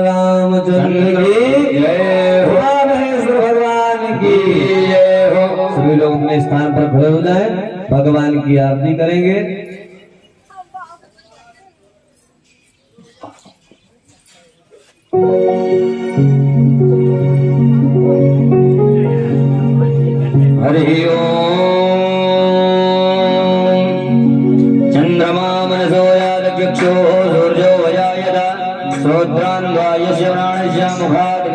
Speaker 1: रामचंद्र की जय हो, महेश्वर भगवान की जय हो। सभी लोग अपने स्थान पर खड़े हो जाएं, भगवान की आरती करेंगे। हरि ओम। चंद्रमा मनसो यादक्षो सूर्यो वयायदा श्रोत्रान्वायस्य प्राणस्य मुखात्